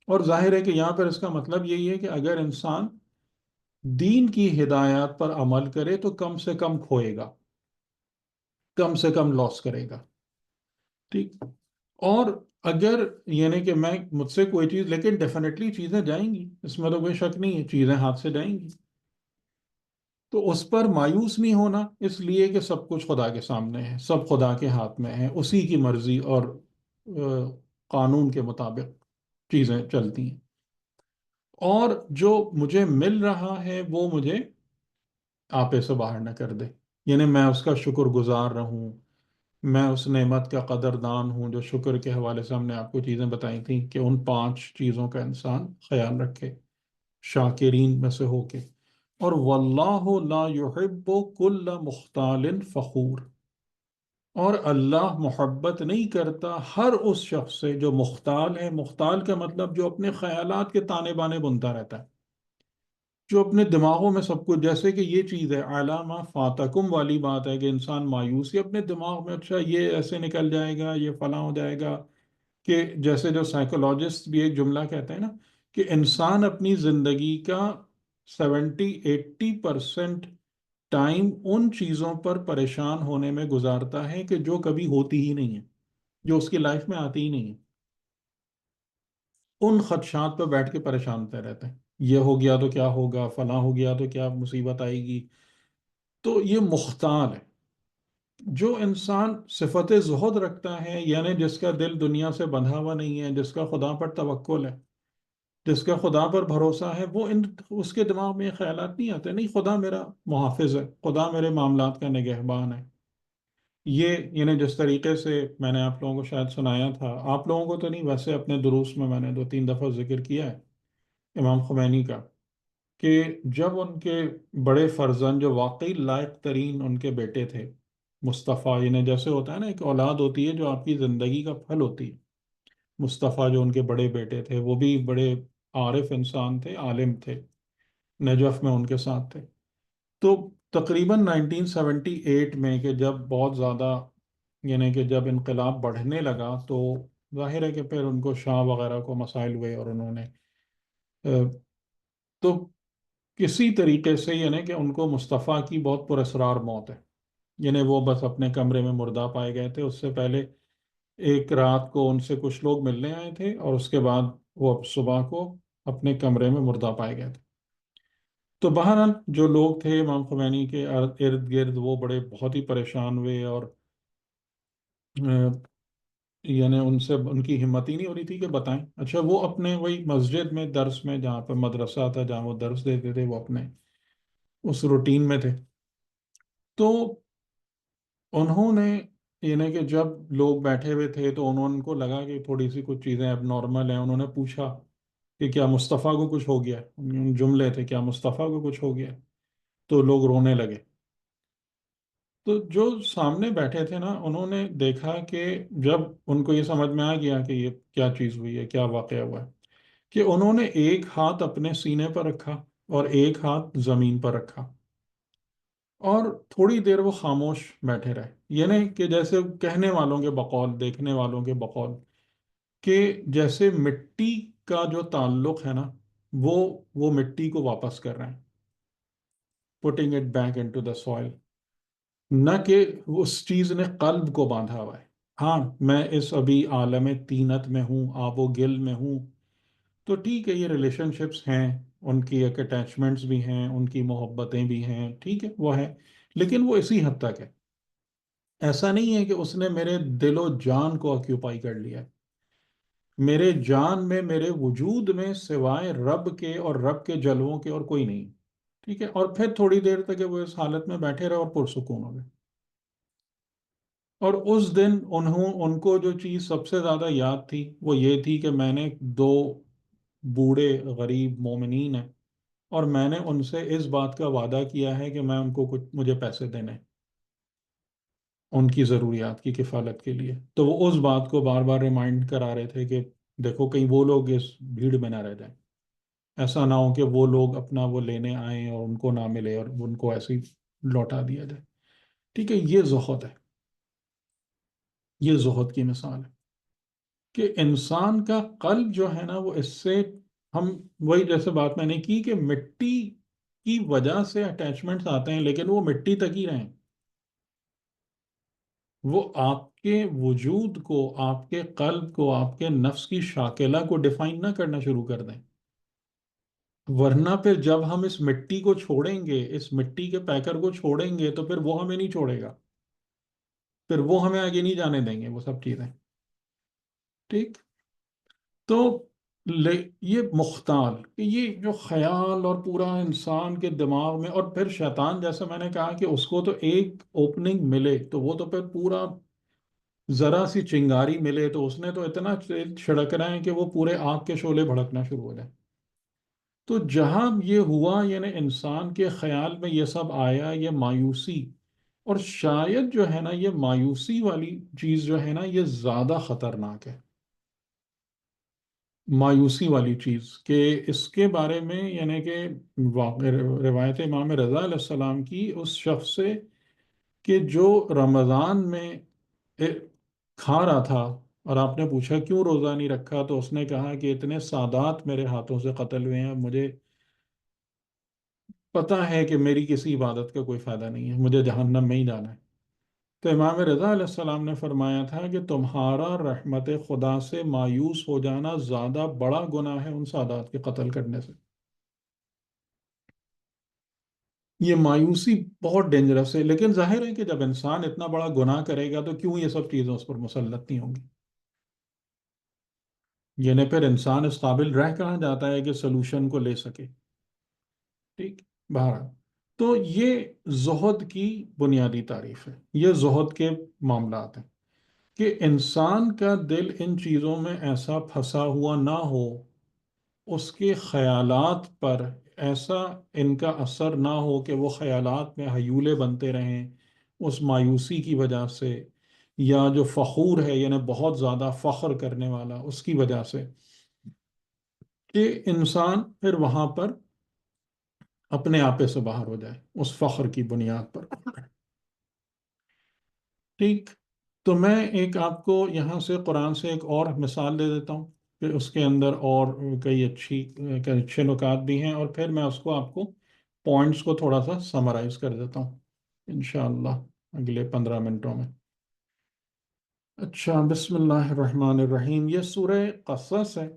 اور ظاہر ہے کہ یہاں پر اس کا مطلب یہی ہے کہ اگر انسان دین کی ہدایات پر عمل کرے تو کم سے کم کھوئے گا، کم سے کم لاس کرے گا۔ ٹھیک؟ اور اگر یعنی کہ میں مجھ سے کوئی چیز، لیکن ڈیفینیٹلی چیزیں جائیں گی، اس میں تو کوئی شک نہیں ہے، چیزیں ہاتھ سے جائیں گی، تو اس پر مایوس نہیں ہونا، اس لیے کہ سب کچھ خدا کے سامنے ہے، سب خدا کے ہاتھ میں ہے، اسی کی مرضی اور قانون کے مطابق چیزیں چلتی ہیں۔ اور جو مجھے مل رہا ہے وہ مجھے آپے سے باہر نہ کر دے، یعنی میں اس کا شکر گزار رہوں، میں اس نعمت کا قدردان ہوں۔ جو شکر کے حوالے سے ہم نے آپ کو چیزیں بتائی تھیں کہ ان 5 چیزوں کا انسان خیال رکھے شاکرین میں سے ہو کے۔ اور واللہ لا یحب کل مختال فخور، اور اللہ محبت نہیں کرتا ہر اس شخص سے جو مختال ہے۔ مختال کا مطلب جو اپنے خیالات کے تانے بانے بنتا رہتا ہے، جو اپنے دماغوں میں سب کچھ، جیسے کہ یہ چیز ہے علامہ فاتکم والی بات ہے کہ انسان مایوسی اپنے دماغ میں، اچھا یہ ایسے نکل جائے گا، یہ فلاں ہو جائے گا، کہ جیسے جو سائیکولوجسٹ بھی ایک جملہ کہتے ہیں نا کہ انسان اپنی زندگی کا 70-80% ٹائم ان چیزوں پر پریشان ہونے میں گزارتا ہے کہ جو کبھی ہوتی ہی نہیں ہے، جو اس کی لائف میں آتی ہی نہیں ہے، ان خدشات پہ بیٹھ کے پریشان ہوتے رہتے ہیں، یہ ہو گیا تو کیا ہوگا، فلاں ہو گیا تو کیا مصیبت آئے گی۔ تو یہ مختال ہے۔ جو انسان صفت زہد رکھتا ہے، یعنی جس کا دل دنیا سے بندھا ہوا نہیں ہے، جس کا خدا پر توکل ہے، جس کا خدا پر بھروسہ ہے، وہ اس کے دماغ میں یہ خیالات نہیں آتے، نہیں خدا میرا محافظ ہے، خدا میرے معاملات کا نگہبان ہے۔ یہ یعنی جس طریقے سے میں نے آپ لوگوں کو شاید سنایا تھا، آپ لوگوں کو تو نہیں، ویسے اپنے دروس میں نے 2-3 دفعہ ذکر کیا ہے امام خمینی کا، کہ جب ان کے بڑے فرزند جو واقعی لائق ترین ان کے بیٹے تھے، مصطفیٰ، یعنی جیسے ہوتا ہے نا ایک اولاد ہوتی ہے جو آپ کی زندگی کا پھل ہوتی ہے، مصطفیٰ جو ان کے بڑے بیٹے تھے وہ بھی بڑے عارف انسان تھے، عالم تھے، نجف میں ان کے ساتھ تھے۔ تو تقریباً 1978 میں کہ جب بہت زیادہ یعنی کہ جب انقلاب بڑھنے لگا تو ظاہر ہے کہ پھر ان کو شاہ وغیرہ کو مسائل ہوئے اور انہوں نے تو کسی طریقے سے یعنی کہ ان کو مصطفیٰ کی بہت پراسرار موت ہے، یعنی وہ بس اپنے کمرے میں مردہ پائے گئے تھے۔ اس سے پہلے ایک رات کو ان سے کچھ لوگ ملنے آئے تھے اور اس کے بعد وہ صبح کو اپنے کمرے میں مردہ پائے گئے تھے۔ تو بہرحال جو لوگ تھے امام خمینی کے ارد گرد وہ بڑے بہت ہی پریشان ہوئے، اور یعنی ان سے ان کی ہمت ہی نہیں ہو رہی تھی کہ بتائیں۔ اچھا، وہ اپنے وہی مسجد میں درس میں جہاں پہ مدرسہ تھا جہاں وہ درس دیتے تھے، وہ اپنے اس روٹین میں تھے۔ تو انہوں نے یعنی کہ جب لوگ بیٹھے ہوئے تھے تو انہوں کو لگا کہ تھوڑی سی کچھ چیزیں اب نارمل ہیں۔ انہوں نے پوچھا کہ کیا مصطفیٰ کو کچھ ہو گیا ہے؟ جملے تھے، کیا مصطفیٰ کو کچھ ہو گیا ہے؟ تو لوگ رونے لگے۔ تو جو سامنے بیٹھے تھے نا، انہوں نے دیکھا کہ جب ان کو یہ سمجھ میں آ گیا کہ یہ کیا چیز ہوئی ہے، کیا واقعہ ہوا ہے، کہ انہوں نے ایک ہاتھ اپنے سینے پر رکھا اور ایک ہاتھ زمین پر رکھا، اور تھوڑی دیر وہ خاموش بیٹھے رہے، یعنی کہ جیسے کہنے والوں کے بقول، دیکھنے والوں کے بقول، کہ جیسے مٹی کا جو تعلق ہے نا، وہ وہ مٹی کو واپس کر رہے ہیں، putting it back into the soil، نہ کہ اس چیز نے قلب کو باندھا ہوا ہے۔ ہاں، میں اس ابھی عالم طینت میں ہوں، آب و گل میں ہوں، تو ٹھیک ہے، یہ ریلیشن شپس ہیں، ان کی ایک اٹیچمنٹس بھی ہیں، ان کی محبتیں بھی ہیں، ٹھیک ہے وہ ہے، لیکن وہ اسی حد تک ہے۔ ایسا نہیں ہے کہ اس نے میرے دل و جان کو آکیوپائی کر لیا ہے۔ میرے جان میں، میرے وجود میں سوائے رب کے اور رب کے جلووں کے اور کوئی نہیں، ٹھیک ہے۔ اور پھر تھوڑی دیر تک وہ اس حالت میں بیٹھے رہے اور پرسکون ہو گئے۔ اور اس دن ان کو جو چیز سب سے زیادہ یاد تھی وہ یہ تھی کہ میں نے دو بوڑھے غریب مومنین ہیں، اور میں نے ان سے اس بات کا وعدہ کیا ہے کہ میں ان کو کچھ مجھے پیسے دینے ان کی ضروریات کی کفالت کے لیے۔ تو وہ اس بات کو بار بار ریمائنڈ کرا رہے تھے کہ دیکھو کہیں وہ لوگ اس بھیڑ میں نہ رہ جائیں، ایسا نہ ہو کہ وہ لوگ اپنا وہ لینے آئیں اور ان کو نہ ملے اور ان کو ایسے ہی لوٹا دیا جائے، ٹھیک ہے۔ یہ زہد ہے، یہ زہد کی مثال ہے کہ انسان کا قلب جو ہے نا، وہ اس سے ہم وہی جیسے بات میں نے کی کہ مٹی کی وجہ سے اٹیچمنٹس آتے ہیں، لیکن وہ مٹی تک ہی رہیں، وہ آپ کے وجود کو، آپ کے قلب کو، آپ کے نفس کی شاکلہ کو ڈیفائن نہ کرنا شروع کر دیں، ورنہ پھر جب ہم اس مٹی کو چھوڑیں گے، اس مٹی کے پیکر کو چھوڑیں گے، تو پھر وہ ہمیں نہیں چھوڑے گا، پھر وہ ہمیں آگے نہیں جانے دیں گے وہ سب چیزیں، ٹھیک۔ تو یہ مختال کہ یہ جو خیال اور پورا انسان کے دماغ میں، اور پھر شیطان جیسے میں نے کہا کہ اس کو تو ایک اوپننگ ملے تو وہ تو پھر پورا ذرا سی چنگاری ملے تو اس نے تو اتنا چھڑک رہے ہیں کہ وہ پورے آگ کے شعلے بھڑکنا شروع ہو جائیں۔ تو جہاں یہ ہوا یعنی انسان کے خیال میں یہ سب آیا، یہ مایوسی، اور شاید جو ہے نا یہ مایوسی والی چیز جو ہے نا یہ زیادہ خطرناک ہے، مایوسی والی چیز، کہ اس کے بارے میں یعنی کہ روایت امام رضا علیہ السلام کی اس شخص سے کہ جو رمضان میں اے، کھا رہا تھا، اور آپ نے پوچھا کیوں روزہ نہیں رکھا، تو اس نے کہا کہ اتنے سادات میرے ہاتھوں سے قتل ہوئے ہیں، مجھے پتہ ہے کہ میری کسی عبادت کا کوئی فائدہ نہیں ہے، مجھے جہنم میں ہی جانا ہے۔ تو امام رضا علیہ السلام نے فرمایا تھا کہ تمہارا رحمت خدا سے مایوس ہو جانا زیادہ بڑا گناہ ہے ان سادات کے قتل کرنے سے۔ یہ مایوسی بہت ڈینجرس ہے، لیکن ظاہر ہے کہ جب انسان اتنا بڑا گناہ کرے گا تو کیوں یہ سب چیزیں اس پر مسلط نہیں ہوں گی؟ یعنی پھر انسان اس قابل رہ کہاں جاتا ہے کہ سلوشن کو لے سکے، ٹھیک۔ بہرحال تو یہ زہد کی بنیادی تعریف ہے، یہ زہد کے معاملات ہیں کہ انسان کا دل ان چیزوں میں ایسا پھنسا ہوا نہ ہو، اس کے خیالات پر ایسا ان کا اثر نہ ہو کہ وہ خیالات میں ہیولے بنتے رہیں اس مایوسی کی وجہ سے، یا جو فخور ہے یعنی بہت زیادہ فخر کرنے والا اس کی وجہ سے، کہ انسان پھر وہاں پر اپنے آپے سے باہر ہو جائے اس فخر کی بنیاد پر. ٹھیک. تو میں ایک آپ کو یہاں سے قرآن سے ایک اور مثال دے دیتا ہوں، پھر اس کے اندر اور کئی اچھے نکات بھی ہیں، اور پھر میں اس کو آپ کو پوائنٹس کو تھوڑا سا سمرائز کر دیتا ہوں انشاءاللہ اگلے 15 منٹوں میں. اچھا، بسم اللہ الرحمن الرحیم. یہ سورہ قصص ہے.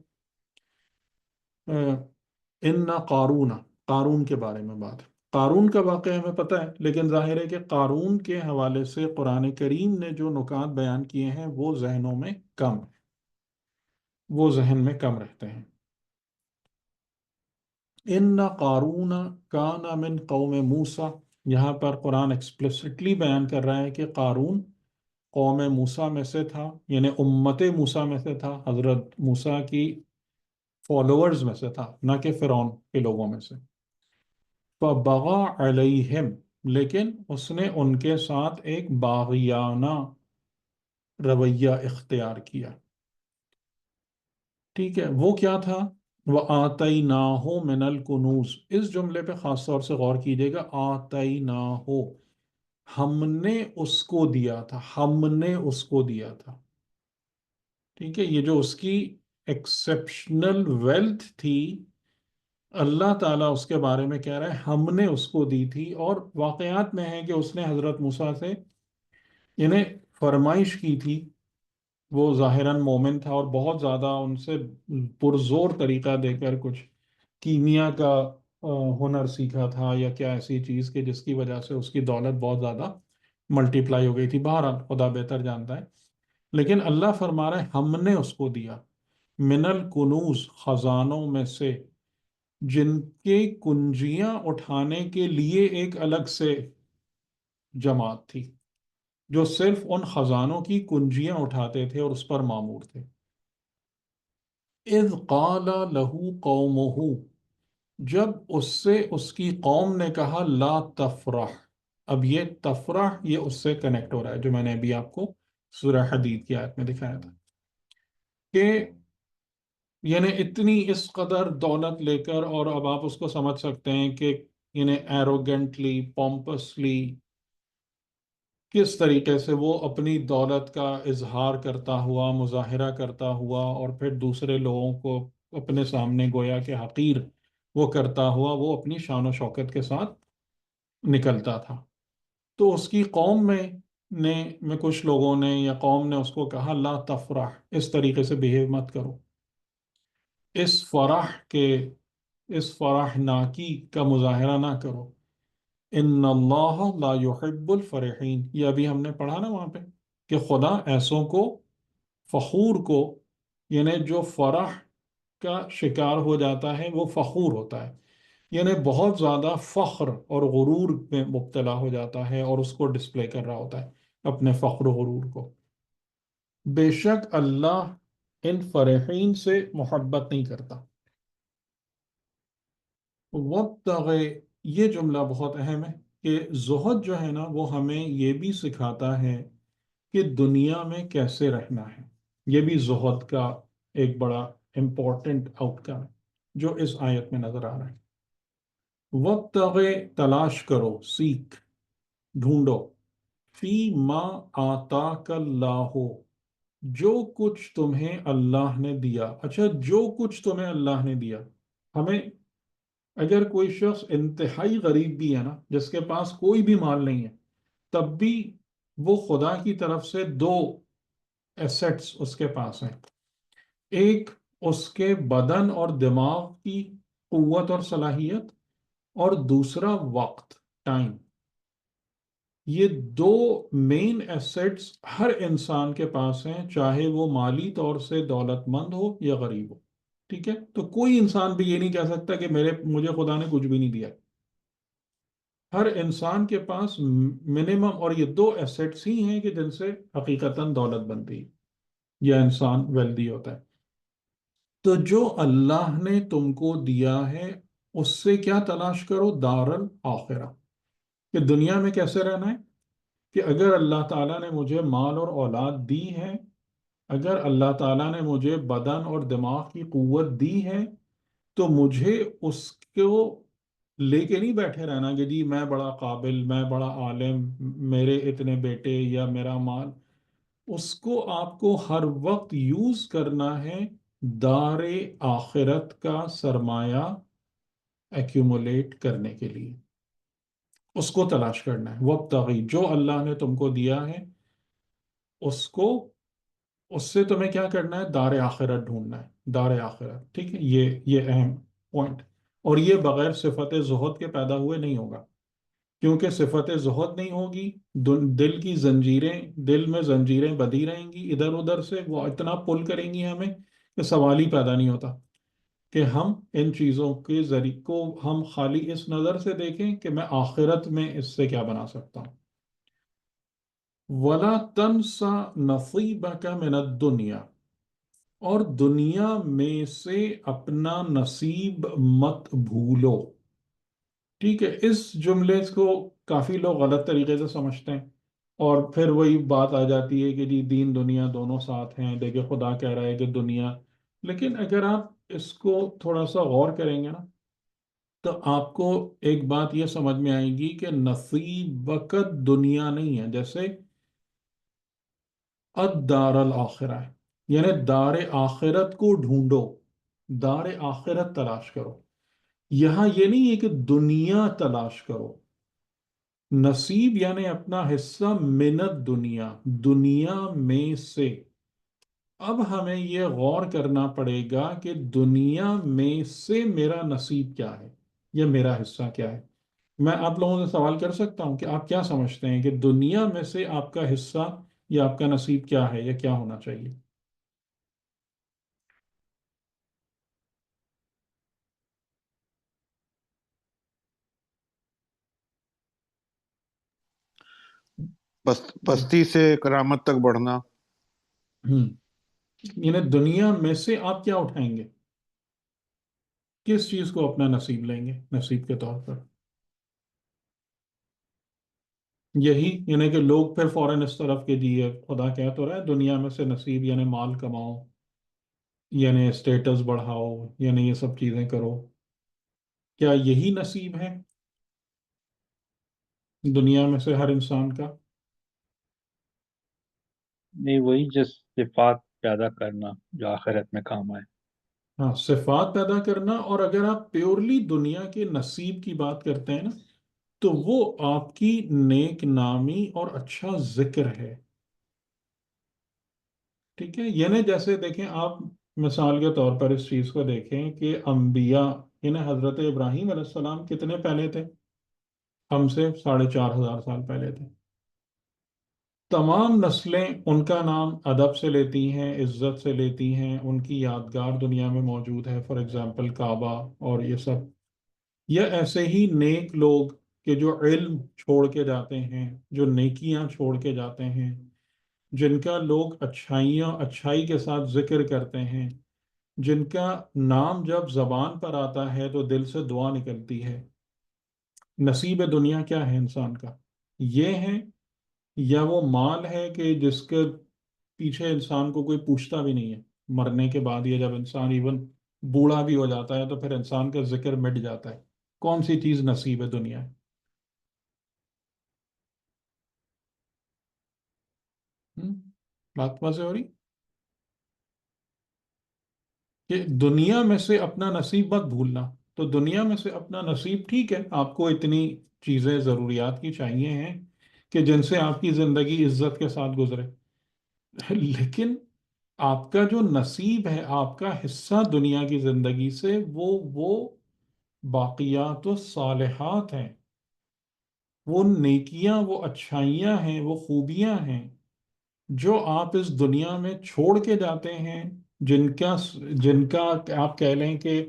ان قارون، قارون کے بارے میں بات ہے. قارون کا واقعہ ہمیں پتہ ہے، لیکن ظاہر ہے کہ قارون کے حوالے سے قرآن کریم نے جو نکات بیان کیے ہیں وہ ذہنوں میں کم، وہ ذہن میں کم رہتے ہیں. ان قارون کان من قوم موسیٰ، یہاں پر قرآن ایکسپلسٹلی بیان کر رہا ہے کہ قارون قوم موسیٰ میں سے تھا، یعنی امت موسیٰ میں سے تھا، حضرت موسیٰ کی فالوورز میں سے تھا، نہ کہ فرعون کے لوگوں میں سے. فَبَغَى عَلَيْهِمْ، لیکن اس نے ان کے ساتھ ایک باغیانہ رویہ اختیار کیا. ٹھیک ہے، وہ کیا تھا؟ وَآتَيْنَاهُ مِنَ الْكُنُوزِ، اس جملے پہ خاص طور سے غور کیجیے گا. آتَيْنَاهُ، ہم نے اس کو دیا تھا، ہم نے اس کو دیا تھا. ٹھیک ہے، یہ جو اس کی ایکسیپشنل ویلتھ تھی، اللہ تعالیٰ اس کے بارے میں کہہ رہا ہے ہم نے اس کو دی تھی. اور واقعات میں ہے کہ اس نے حضرت موسیٰ سے یعنی فرمائش کی تھی. وہ ظاہراً مومن تھا اور بہت زیادہ ان سے پرزور طریقہ دے کر کچھ کیمیا کا ہنر سیکھا تھا یا کیا ایسی چیز کہ جس کی وجہ سے اس کی دولت بہت زیادہ ملٹیپلائی ہو گئی تھی. بہرحال خدا بہتر جانتا ہے. لیکن اللہ فرما رہا ہے ہم نے اس کو دیا. من الکنوز، خزانوں میں سے، جن کے کنجیاں اٹھانے کے لیے ایک الگ سے جماعت تھی جو صرف ان خزانوں کی کنجیاں اٹھاتے تھے اور اس پر مامور تھے. اذ قال له قومه، جب اس سے اس کی قوم نے کہا لا تفرح. اب یہ تفرح یہ اس سے کنیکٹ ہو رہا ہے جو میں نے ابھی آپ کو سورہ حدید کی آیت میں دکھایا تھا کہ یعنی اتنی اس قدر دولت لے کر، اور اب آپ اس کو سمجھ سکتے ہیں کہ یعنی ایروگنٹلی، پومپسلی کس طریقے سے وہ اپنی دولت کا اظہار کرتا ہوا، مظاہرہ کرتا ہوا، اور پھر دوسرے لوگوں کو اپنے سامنے گویا کہ حقیر وہ کرتا ہوا وہ اپنی شان و شوکت کے ساتھ نکلتا تھا. تو اس کی قوم میں کچھ لوگوں نے یا قوم نے اس کو کہا لا تفرح، اس طریقے سے بہیو مت کرو، اس فرح ناکی کا مظاہرہ نہ کرو. ان اللہ لا يحب الفرحین، یہ ابھی ہم نے پڑھا نا وہاں پہ کہ خدا ایسوں کو، فخور کو، یعنی جو فرح کا شکار ہو جاتا ہے وہ فخور ہوتا ہے، یعنی بہت زیادہ فخر اور غرور میں مبتلا ہو جاتا ہے اور اس کو ڈسپلے کر رہا ہوتا ہے اپنے فخر و غرور کو. بے شک اللہ ان فرحین سے محبت نہیں کرتا. وَابْتَغِ، یہ جملہ بہت اہم ہے کہ زہد جو ہے نا وہ ہمیں یہ بھی سکھاتا ہے کہ دنیا میں کیسے رہنا ہے. یہ بھی زہد کا ایک بڑا امپورٹنٹ آؤٹ کم ہے جو اس آیت میں نظر آ رہا ہے. وَابْتَغِ، تلاش کرو، سیکھ، ڈھونڈو، فی ما آتاک اللہ، جو کچھ تمہیں اللہ نے دیا. اچھا، جو کچھ تمہیں اللہ نے دیا، ہمیں اگر کوئی شخص انتہائی غریب بھی ہے نا، جس کے پاس کوئی بھی مال نہیں ہے، تب بھی وہ خدا کی طرف سے دو ایسٹس اس کے پاس ہیں. ایک اس کے بدن اور دماغ کی قوت اور صلاحیت، اور دوسرا وقت، ٹائم. یہ دو مین ایسٹس ہر انسان کے پاس ہیں، چاہے وہ مالی طور سے دولت مند ہو یا غریب ہو. ٹھیک ہے، تو کوئی انسان بھی یہ نہیں کہہ سکتا کہ مجھے خدا نے کچھ بھی نہیں دیا. ہر انسان کے پاس منیمم اور یہ دو ایسٹس ہی ہیں کہ جن سے حقیقتاً دولت بنتی ہے یا انسان ویلدی ہوتا ہے. تو جو اللہ نے تم کو دیا ہے اس سے کیا تلاش کرو؟ دار الآخرہ، کہ دنیا میں کیسے رہنا ہے. کہ اگر اللہ تعالیٰ نے مجھے مال اور اولاد دی ہے، اگر اللہ تعالیٰ نے مجھے بدن اور دماغ کی قوت دی ہے، تو مجھے اس کو لے کے نہیں بیٹھے رہنا کہ جی میں بڑا قابل، میں بڑا عالم، میرے اتنے بیٹے یا میرا مال. اس کو آپ کو ہر وقت یوز کرنا ہے دار آخرت کا سرمایہ ایکومولیٹ کرنے کے لیے. اس کو تلاش کرنا ہے. وابتغی، جو اللہ نے تم کو دیا ہے اس کو، اس سے تمہیں کیا کرنا ہے؟ دار آخرت ڈھونڈنا ہے، دار آخرت. ٹھیک ہے، یہ اہم پوائنٹ. اور یہ بغیر صفت زہد کے پیدا ہوئے نہیں ہوگا، کیونکہ صفت زہد نہیں ہوگی، دل کی زنجیریں، دل میں زنجیریں بدھی رہیں گی ادھر ادھر سے، وہ اتنا پل کریں گی ہمیں کہ سوال ہی پیدا نہیں ہوتا کہ ہم ان چیزوں کے ذریعے کو ہم خالی اس نظر سے دیکھیں کہ میں آخرت میں اس سے کیا بنا سکتا ہوں. وَلَا تَنْسَ نَصِيبَكَ مِنَ الدُّنْيَا، اور دنیا میں سے اپنا نصیب مت بھولو. ٹھیک ہے، اس جملے کو کافی لوگ غلط طریقے سے سمجھتے ہیں، اور پھر وہی بات آ جاتی ہے کہ جی دین دنیا دونوں ساتھ ہیں، دیکھیں خدا کہہ رہا ہے کہ دنیا. لیکن اگر آپ اس کو تھوڑا سا غور کریں گے نا، تو آپ کو ایک بات یہ سمجھ میں آئے گی کہ نصیبکت دنیا نہیں ہے، جیسے الدار الآخرہ ہے، یعنی دار آخرت کو ڈھونڈو، دار آخرت تلاش کرو. یہاں یہ نہیں ہے کہ دنیا تلاش کرو. نصیب یعنی اپنا حصہ، منت دنیا، دنیا میں سے. اب ہمیں یہ غور کرنا پڑے گا کہ دنیا میں سے میرا نصیب کیا ہے یا میرا حصہ کیا ہے. میں آپ لوگوں سے سوال کر سکتا ہوں کہ آپ کیا سمجھتے ہیں کہ دنیا میں سے آپ کا حصہ یا آپ کا نصیب کیا ہے یا کیا ہونا چاہیے؟ پستی سے کرامت تک بڑھنا. ہوں یعنی دنیا میں سے آپ کیا اٹھائیں گے؟ کس چیز کو اپنا نصیب لیں گے نصیب کے طور پر؟ یہی، یعنی کہ لوگ پھر فوراً اس طرف کے دیے، خدا کہہ تو رہا ہے دنیا میں سے نصیب یعنی مال کماؤ، یعنی اسٹیٹس بڑھاؤ، یعنی یہ سب چیزیں کرو. کیا یہی نصیب ہے دنیا میں سے ہر انسان کا؟ نہیں، وہی جس صفات پیدا کرنا جو آخرت میں کام آئے. ہاں، صفات پیدا کرنا. اور اگر آپ پیورلی دنیا کے نصیب کی بات کرتے ہیں نا، تو وہ آپ کی نیک نامی اور اچھا ذکر ہے. ٹھیک ہے، یعنی جیسے دیکھیں آپ، مثال کے طور پر اس چیز کو دیکھیں کہ انبیاء، یعنی حضرت ابراہیم علیہ السلام کتنے پہلے تھے؟ ہم سے 4,500 سال پہلے تھے. تمام نسلیں ان کا نام ادب سے لیتی ہیں، عزت سے لیتی ہیں، ان کی یادگار دنیا میں موجود ہے، فار ایگزامپل کعبہ اور یہ سب. یا ایسے ہی نیک لوگ کہ جو علم چھوڑ کے جاتے ہیں، جو نیکیاں چھوڑ کے جاتے ہیں، جن کا لوگ اچھائی کے ساتھ ذکر کرتے ہیں، جن کا نام جب زبان پر آتا ہے تو دل سے دعا نکلتی ہے. نصیب دنیا کیا ہے انسان کا؟ یہ ہے، یا وہ مال ہے کہ جس کے پیچھے انسان کو کوئی پوچھتا بھی نہیں ہے مرنے کے بعد؟ یہ جب انسان ایون بوڑھا بھی ہو جاتا ہے تو پھر انسان کا ذکر مٹ جاتا ہے. کون سی چیز نصیب ہے دنیا ہے؟ ہم؟ بات واضح ہو رہی کہ دنیا میں سے اپنا نصیب مت بھولنا. تو دنیا میں سے اپنا نصیب، ٹھیک ہے آپ کو اتنی چیزیں ضروریات کی چاہیے ہیں کہ جن سے آپ کی زندگی عزت کے ساتھ گزرے، لیکن آپ کا جو نصیب ہے، آپ کا حصہ دنیا کی زندگی سے، وہ باقیات و صالحات ہیں، وہ نیکیاں، وہ اچھائیاں ہیں، وہ خوبیاں ہیں جو آپ اس دنیا میں چھوڑ کے جاتے ہیں، جن کا آپ کہہ لیں کہ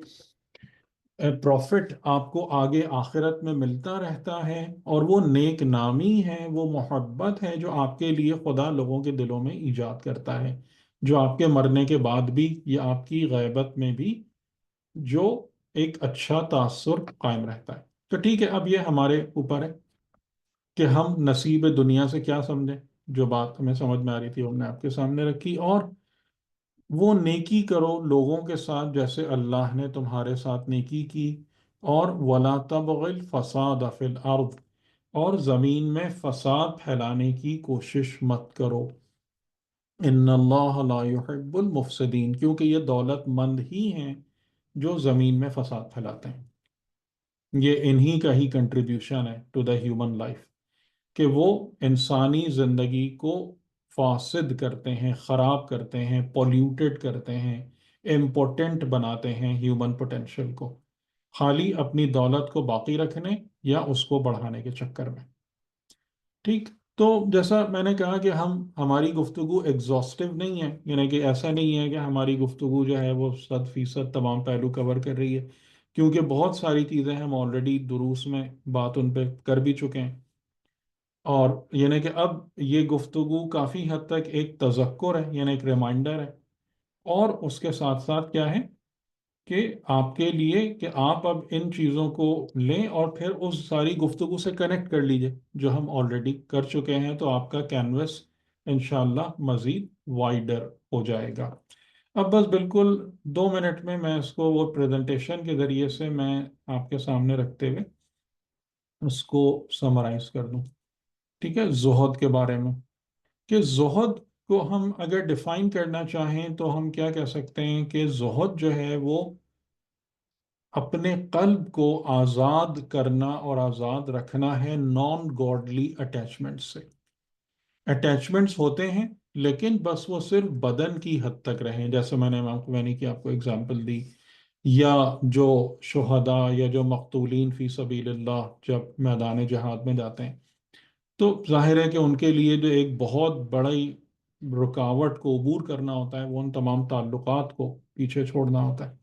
پروفٹ آپ کو آگے آخرت میں ملتا رہتا ہے. اور وہ نیک نامی ہے، وہ محبت ہے جو آپ کے لیے خدا لوگوں کے دلوں میں ایجاد کرتا ہے، جو آپ کے مرنے کے بعد بھی یا آپ کی غیبت میں بھی جو ایک اچھا تاثر قائم رہتا ہے. تو ٹھیک ہے، اب یہ ہمارے اوپر ہے کہ ہم نصیب دنیا سے کیا سمجھیں. جو بات ہمیں سمجھ میں آ رہی تھی وہ ہم نے آپ کے سامنے رکھی. اور وہ نیکی کرو لوگوں کے ساتھ جیسے اللہ نے تمہارے ساتھ نیکی کی، اور وَلَا تَبْغِ الْفَسَادَ فِي الْأَرْضِ، اور زمین میں فساد پھیلانے کی کوشش مت کرو. ان اللہ لا يحب المفسدین، کیونکہ یہ دولت مند ہی ہیں جو زمین میں فساد پھیلاتے ہیں. یہ انہی کا ہی کنٹریبیوشن ہے ٹو دا ہیومن لائف، کہ وہ انسانی زندگی کو فاسد کرتے ہیں، خراب کرتے ہیں، پولیوٹڈ کرتے ہیں، امپورٹنٹ بناتے ہیں ہیومن پوٹینشل کو، خالی اپنی دولت کو باقی رکھنے یا اس کو بڑھانے کے چکر میں. ٹھیک. تو جیسا میں نے کہا کہ ہماری گفتگو ایگزاسٹو نہیں ہے، یعنی کہ ایسا نہیں ہے کہ ہماری گفتگو جو ہے وہ 100% تمام پہلو کور کر رہی ہے، کیونکہ بہت ساری چیزیں ہم آلریڈی دروس میں بات ان پہ کر بھی چکے ہیں. اور یعنی کہ اب یہ گفتگو کافی حد تک ایک تذکر ہے، یعنی ایک ریمائنڈر ہے، اور اس کے ساتھ ساتھ کیا ہے کہ آپ کے لیے کہ آپ اب ان چیزوں کو لیں اور پھر اس ساری گفتگو سے کنیکٹ کر لیجئے جو ہم آلریڈی کر چکے ہیں، تو آپ کا کینوس انشاءاللہ مزید وائڈر ہو جائے گا. اب بس بالکل 2 منٹ میں اس کو وہ پریزنٹیشن کے ذریعے سے میں آپ کے سامنے رکھتے ہوئے اس کو سمرائز کر دوں. ٹھیک ہے. زہد کے بارے میں، کہ زہد کو ہم اگر ڈیفائن کرنا چاہیں تو ہم کیا کہہ سکتے ہیں کہ زہد جو ہے وہ اپنے قلب کو آزاد کرنا اور آزاد رکھنا ہے نان گاڈلی اٹیچمنٹ سے. اٹیچمنٹس ہوتے ہیں لیکن بس وہ صرف بدن کی حد تک رہیں، جیسے میں نے کہ آپ کو اگزامپل دی، یا جو شہداء یا جو مقتولین فی سبیل اللہ جب میدان جہاد میں جاتے ہیں تو ظاہر ہے کہ ان کے لیے جو ایک بہت بڑی رکاوٹ کو عبور کرنا ہوتا ہے وہ ان تمام تعلقات کو پیچھے چھوڑنا ہوتا ہے.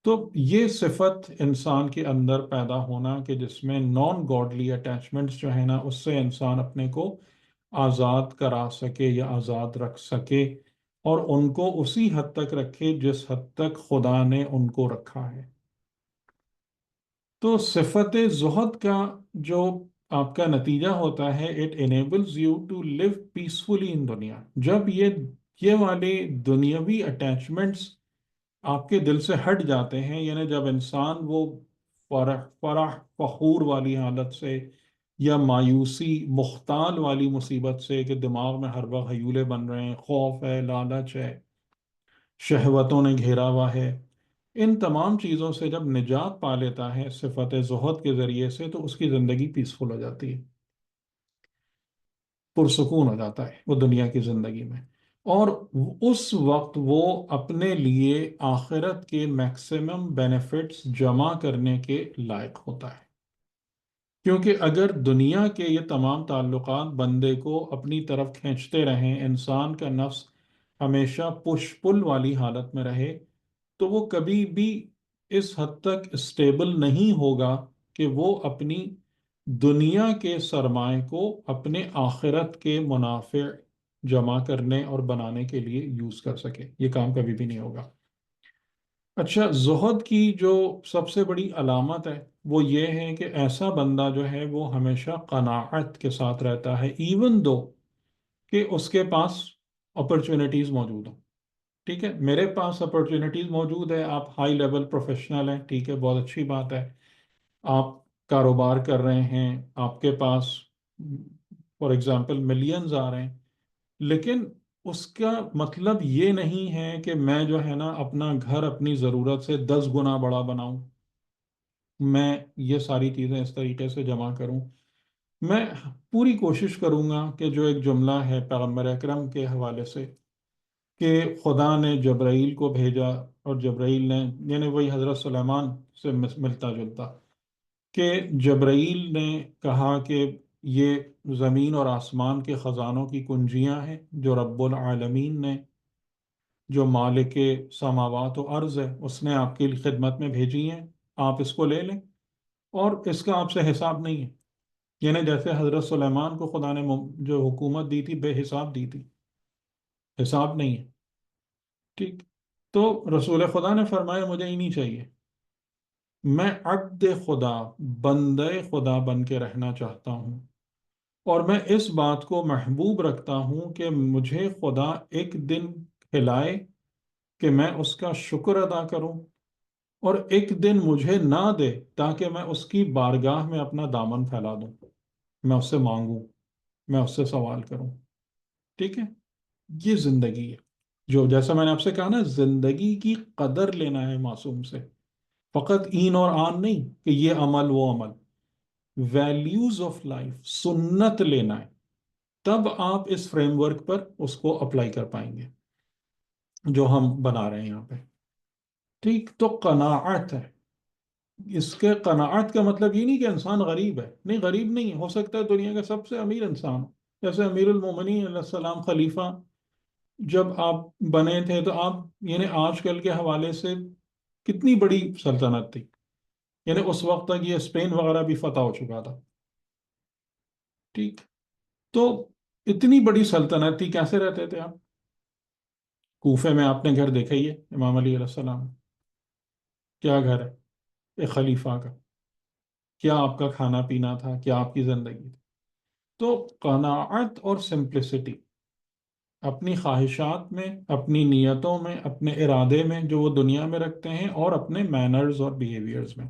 تو یہ صفت انسان کے اندر پیدا ہونا کہ جس میں نان گاڈلی اٹیچمنٹس جو ہے نا، اس سے انسان اپنے کو آزاد کرا سکے یا آزاد رکھ سکے، اور ان کو اسی حد تک رکھے جس حد تک خدا نے ان کو رکھا ہے. تو صفت زہد کا جو آپ کا نتیجہ ہوتا ہے، it enables you to live peacefully in دنیا. جب یہ والے دنیاوی اٹیچمنٹس آپ کے دل سے ہٹ جاتے ہیں، یعنی جب انسان وہ فرح فخور والی حالت سے یا مایوسی مختال والی مصیبت سے کہ دماغ میں ہر وقت ہیولے بن رہے ہیں، خوف ہے، لالچ ہے، شہوتوں نے گھیرا ہوا ہے، ان تمام چیزوں سے جب نجات پا لیتا ہے صفت زہد کے ذریعے سے، تو اس کی زندگی پیسفل ہو جاتی ہے، پرسکون ہو جاتا ہے وہ دنیا کی زندگی میں. اور اس وقت وہ اپنے لیے آخرت کے میکسیمم بینیفٹس جمع کرنے کے لائق ہوتا ہے. کیونکہ اگر دنیا کے یہ تمام تعلقات بندے کو اپنی طرف کھینچتے رہیں، انسان کا نفس ہمیشہ پش پل والی حالت میں رہے، تو وہ کبھی بھی اس حد تک اسٹیبل نہیں ہوگا کہ وہ اپنی دنیا کے سرمائے کو اپنے آخرت کے منافع جمع کرنے اور بنانے کے لیے یوز کر سکے. یہ کام کبھی بھی نہیں ہوگا. اچھا، زہد کی جو سب سے بڑی علامت ہے وہ یہ ہے کہ ایسا بندہ جو ہے وہ ہمیشہ قناعت کے ساتھ رہتا ہے، ایون دو کہ اس کے پاس اپرچونٹیز موجود ہوں. ٹھیک ہے، میرے پاس اپرچونٹیز موجود ہے، آپ ہائی لیول پروفیشنل ہیں، ٹھیک ہے، بہت اچھی بات ہے، آپ کاروبار کر رہے ہیں، آپ کے پاس فار ایگزامپل ملینز آ رہے ہیں، لیکن اس کا مطلب یہ نہیں ہے کہ میں جو ہے نا اپنا گھر اپنی ضرورت سے 10 گنا بڑا بناؤں، میں یہ ساری چیزیں اس طریقے سے جمع کروں. میں پوری کوشش کروں گا کہ جو ایک جملہ ہے پیغمبر اکرم کے حوالے سے کہ خدا نے جبرائیل کو بھیجا، اور جبرائیل نے، یعنی وہی حضرت سلیمان سے ملتا جلتا، کہ جبرائیل نے کہا کہ یہ زمین اور آسمان کے خزانوں کی کنجیاں ہیں جو رب العالمین نے، جو مالک سماوات و ارض ہے، اس نے آپ کی خدمت میں بھیجی ہیں، آپ اس کو لے لیں اور اس کا آپ سے حساب نہیں ہے. یعنی جیسے حضرت سلیمان کو خدا نے جو حکومت دی تھی بے حساب دی تھی، حساب نہیں ہے. ٹھیک. تو رسول خدا نے فرمایا مجھے ہی نہیں چاہیے، میں عبد خدا، بندے خدا بن کے رہنا چاہتا ہوں، اور میں اس بات کو محبوب رکھتا ہوں کہ مجھے خدا ایک دن کھلائے کہ میں اس کا شکر ادا کروں، اور ایک دن مجھے نہ دے تاکہ میں اس کی بارگاہ میں اپنا دامن پھیلا دوں، میں اس سے مانگوں، میں اس سے سوال کروں. ٹھیک ہے، یہ زندگی ہے. جو جیسا میں نے آپ سے کہا نا، زندگی کی قدر لینا ہے معصوم سے، فقط این اور آن نہیں کہ یہ عمل وہ عمل. ویلیوز آف لائف، سنت لینا ہے. تب آپ اس فریم ورک پر اس کو اپلائی کر پائیں گے جو ہم بنا رہے ہیں یہاں پہ. ٹھیک، تو قناعت ہے. اس کے قناعت کا مطلب یہ نہیں کہ انسان غریب ہے، نہیں، غریب نہیں ہے. ہو سکتا ہے دنیا کا سب سے امیر انسان ہو، جیسے امیر المومنین علیہ السلام خلیفہ جب آپ بنے تھے تو آپ، یعنی آج کل کے حوالے سے کتنی بڑی سلطنت تھی. یعنی اس وقت تک یہ اسپین وغیرہ بھی فتح ہو چکا تھا. ٹھیک، تو اتنی بڑی سلطنت تھی، کیسے رہتے تھے آپ؟ کوفے میں آپ نے گھر دیکھا ہی ہے امام علی علیہ السلام. کیا گھر ہے ایک خلیفہ کا؟ کیا آپ کا کھانا پینا تھا؟ کیا آپ کی زندگی تھی؟ تو قناعت اور سمپلسٹی، اپنی خواہشات میں، اپنی نیتوں میں، اپنے ارادے میں جو وہ دنیا میں رکھتے ہیں، اور اپنے مینرز اور بیہیویئرز میں،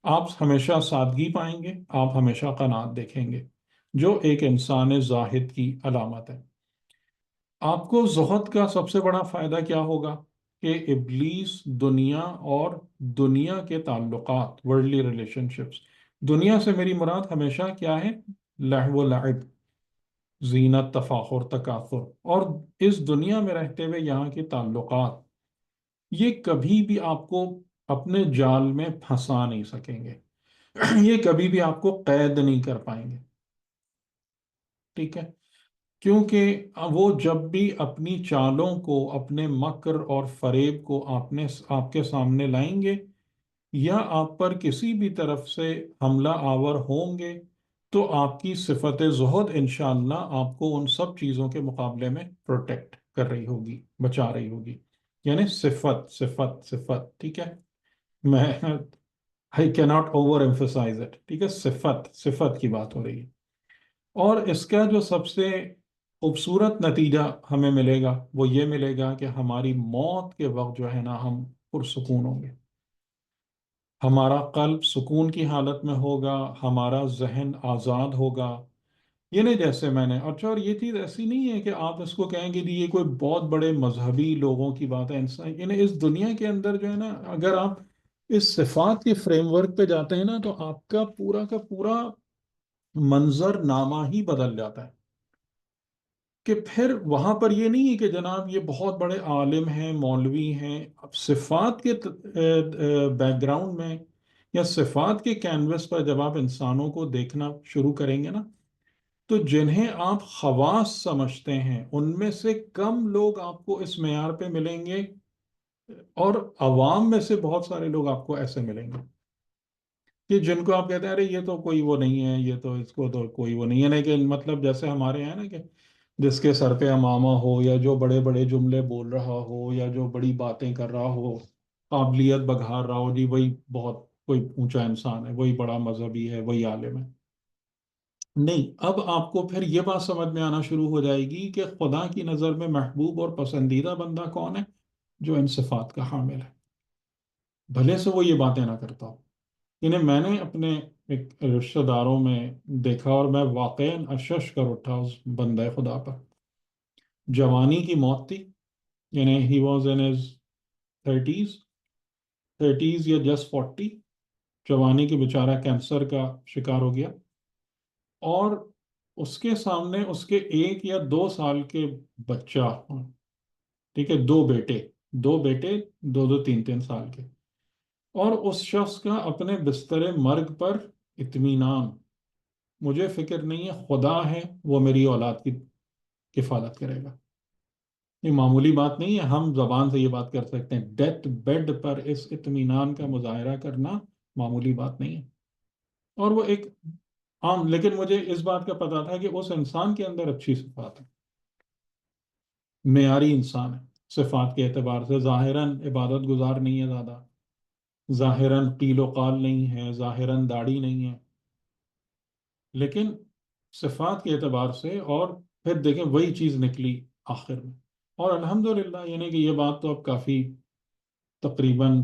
آپ ہمیشہ سادگی پائیں گے، آپ ہمیشہ قناعت دیکھیں گے، جو ایک انسان زاہد کی علامت ہے. آپ کو زہد کا سب سے بڑا فائدہ کیا ہوگا؟ کہ ابلیس، دنیا اور دنیا کے تعلقات، ورلڈلی ریلیشن شپس. دنیا سے میری مراد ہمیشہ کیا ہے؟ لہو و لعب، زینت، تفاخر، تکاثر، اور اس دنیا میں رہتے ہوئے یہاں کے تعلقات، یہ کبھی بھی آپ کو اپنے جال میں پھنسا نہیں سکیں گے. یہ کبھی بھی آپ کو قید نہیں کر پائیں گے. ٹھیک ہے، کیونکہ وہ جب بھی اپنی چالوں کو، اپنے مکر اور فریب کو آپ کے سامنے لائیں گے، یا آپ پر کسی بھی طرف سے حملہ آور ہوں گے، تو آپ کی صفت زہد انشاءاللہ آپ کو ان سب چیزوں کے مقابلے میں پروٹیکٹ کر رہی ہوگی، بچا رہی ہوگی. یعنی صفت صفت صفت. ٹھیک ہے، میں I cannot over emphasize it. ٹھیک ہے، صفت صفت کی بات ہو رہی ہے. اور اس کا جو سب سے خوبصورت نتیجہ ہمیں ملے گا وہ یہ ملے گا کہ ہماری موت کے وقت جو ہے نا، ہم پرسکون ہوں گے. ہمارا قلب سکون کی حالت میں ہوگا، ہمارا ذہن آزاد ہوگا. یہ نہیں جیسے میں نے، اچھا، اور یہ چیز ایسی نہیں ہے کہ آپ اس کو کہیں گے کہ یہ کوئی بہت بڑے مذہبی لوگوں کی بات ہے. انسان، یعنی اس دنیا کے اندر جو ہے نا، اگر آپ اس صفات کے فریم ورک پہ جاتے ہیں نا، تو آپ کا پورا منظر نامہ ہی بدل جاتا ہے. کہ پھر وہاں پر یہ نہیں ہے کہ جناب یہ بہت بڑے عالم ہیں، مولوی ہیں. اب صفات کے بیک گراؤنڈ میں، یا صفات کے کینوس پر جب آپ انسانوں کو دیکھنا شروع کریں گے نا، تو جنہیں آپ خواص سمجھتے ہیں ان میں سے کم لوگ آپ کو اس معیار پہ ملیں گے، اور عوام میں سے بہت سارے لوگ آپ کو ایسے ملیں گے کہ جن کو آپ کہتے ہیں ارے یہ تو کوئی وہ نہیں ہے، یہ تو اس کو تو کوئی وہ نہیں ہے. لیکن مطلب جیسے ہمارے ہیں نا، کہ جس کے سر پہ امامہ ہو، یا جو بڑے بڑے جملے بول رہا ہو، یا جو بڑی باتیں کر رہا ہو، قابلیت بگھار رہا ہو، جی وہی بہت کوئی اونچا انسان ہے، وہی بڑا مذہبی ہے، وہی عالم ہے. نہیں، اب آپ کو پھر یہ بات سمجھ میں آنا شروع ہو جائے گی کہ خدا کی نظر میں محبوب اور پسندیدہ بندہ کون ہے؟ جو ان صفات کا حامل ہے، بھلے سے وہ یہ باتیں نہ کرتا ہو. یعنی میں نے اپنے ایک رشتہ داروں میں دیکھا، اور میں واقعاً اشش کر اٹھا اس بندہ خدا پر. جوانی کی موت تھی، یعنی he was in his thirties, thirties یا جسٹ 40. جوانی کے بیچارہ کینسر کا شکار ہو گیا، اور اس کے سامنے اس کے 1 یا 2 سال کے بچہ، ٹھیک ہے، 2 بیٹے، 2 بیٹے، 2 2 3 3 سال کے. اور اس شخص کا اپنے بستر مرگ پر اطمینان، مجھے فکر نہیں ہے، خدا ہے وہ میری اولاد کی کفالت کرے گا. یہ معمولی بات نہیں ہے، ہم زبان سے یہ بات کر سکتے ہیں. ڈیتھ بیڈ پر اس اطمینان کا مظاہرہ کرنا معمولی بات نہیں ہے. اور وہ ایک عام، لیکن مجھے اس بات کا پتا تھا کہ اس انسان کے اندر اچھی صفات ہے، معیاری انسان ہے صفات کے اعتبار سے. ظاہراً عبادت گزار نہیں ہے زیادہ، ظاہراً قیل و قال نہیں ہے، ظاہراً داڑھی نہیں ہے، لیکن صفات کے اعتبار سے. اور پھر دیکھیں وہی چیز نکلی آخر میں. اور الحمدللہ، یعنی کہ یہ بات تو اب کافی تقریباً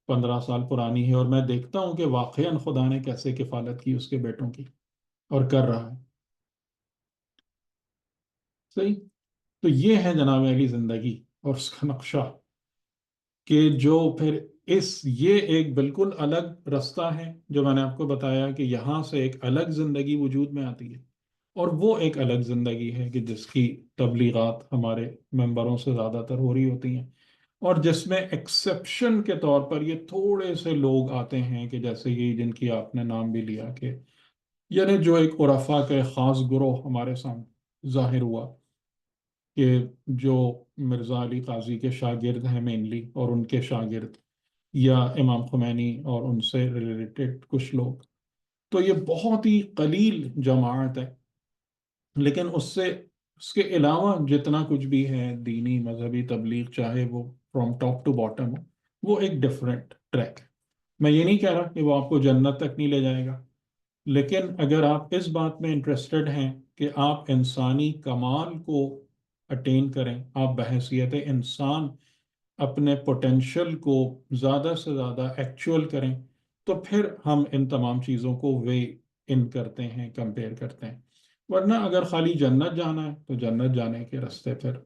15 سال پرانی ہے، اور میں دیکھتا ہوں کہ واقعاً خدا نے کیسے کفالت کی اس کے بیٹوں کی، اور کر رہا ہے. صحیح. تو یہ ہے جناب علی زندگی اور اس کا نقشہ، کہ جو پھر یہ ایک بالکل الگ رستہ ہے جو میں نے آپ کو بتایا، کہ یہاں سے ایک الگ زندگی وجود میں آتی ہے، اور وہ ایک الگ زندگی ہے کہ جس کی تبلیغات ہمارے ممبروں سے زیادہ تر ہو رہی ہوتی ہیں، اور جس میں ایکسیپشن کے طور پر یہ تھوڑے سے لوگ آتے ہیں، کہ جیسے یہ جن کی آپ نے نام بھی لیا، کہ یعنی جو ایک عرفا کا ایک خاص گروہ ہمارے سامنے ظاہر ہوا، کہ جو مرزا علی قاضی کے شاگرد ہیں مینلی، اور ان کے شاگرد، یا امام خمینی اور ان سے ریلیٹڈ کچھ لوگ. تو یہ بہت ہی قلیل جماعت ہے، لیکن اس کے علاوہ جتنا کچھ بھی ہے دینی مذہبی تبلیغ، چاہے وہ فرام ٹاپ ٹو باٹم ہو، وہ ایک ڈفرینٹ ٹریک ہے. میں یہ نہیں کہہ رہا کہ وہ آپ کو جنت تک نہیں لے جائے گا، لیکن اگر آپ اس بات میں انٹرسٹڈ ہیں کہ آپ انسانی کمال کو اٹین کریں، آپ بحیثیت انسان اپنے پوٹینشل کو زیادہ سے زیادہ ایکچوئل کریں، تو پھر ہم ان تمام چیزوں کو وے ان کرتے ہیں، کمپیئر کرتے ہیں. ورنہ اگر خالی جنت جانا ہے تو جنت جانے کے راستے پھر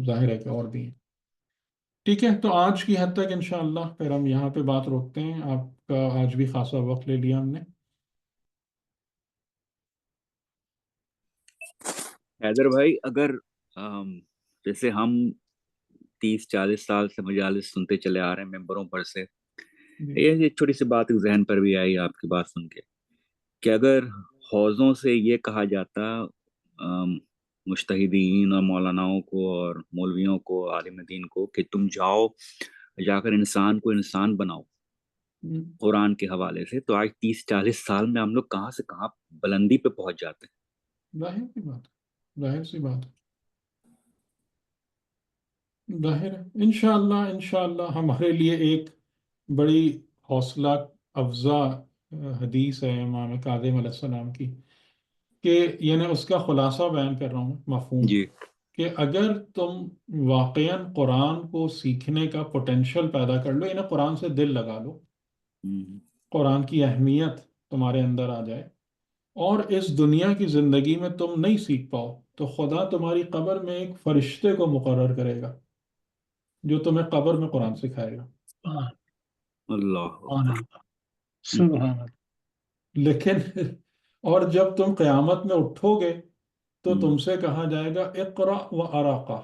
ظاہر ہے کہ اور بھی ہیں. ٹھیک ہے، تو آج کی حد تک انشاءاللہ پھر ہم یہاں پہ بات روکتے ہیں. آپ کا آج بھی خاصا وقت لے لیا ہم نے. حیدر بھائی، اگر جیسے ہم 30-40 سال سے مجالس سنتے چلے آ رہے ہیں ممبروں پر سے، جی یہ ایک چھوٹی سی بات ایک ذہن پر بھی آئی آپ کی بات سن کے، کہ اگر حوضوں سے یہ کہا جاتا مجتہدین اور مولاناؤں کو اور مولویوں کو، عالم دین کو، کہ تم جا کر انسان کو انسان بناؤ قرآن کے حوالے سے، تو آج 30-40 سال میں ہم لوگ کہاں سے کہاں بلندی پہ پہنچ جاتے ہیں. ظاہر سی بات ظاہر سی بات ظاہر ہے. انشاءاللہ ہمارے لیے ایک بڑی حوصلہ افزا حدیث ہے امام کاظم علیہ السلام کی، کہ یعنی اس کا خلاصہ بیان کر رہا ہوں، مفہوم، جی. کہ اگر تم واقعاً قرآن کو سیکھنے کا پوٹینشل پیدا کر لو، یعنی قرآن سے دل لگا لو، قرآن کی اہمیت تمہارے اندر آ جائے، اور اس دنیا کی زندگی میں تم نہیں سیکھ پاؤ، تو خدا تمہاری قبر میں ایک فرشتے کو مقرر کرے گا جو تمہیں قبر میں قرآن سکھائے گا. اللہ سبحان اکبر. اللہ، سبحان اللہ. لیکن اور جب تم قیامت میں اٹھو گے تو ہم، تم سے کہا جائے گا اقرا و اراقا.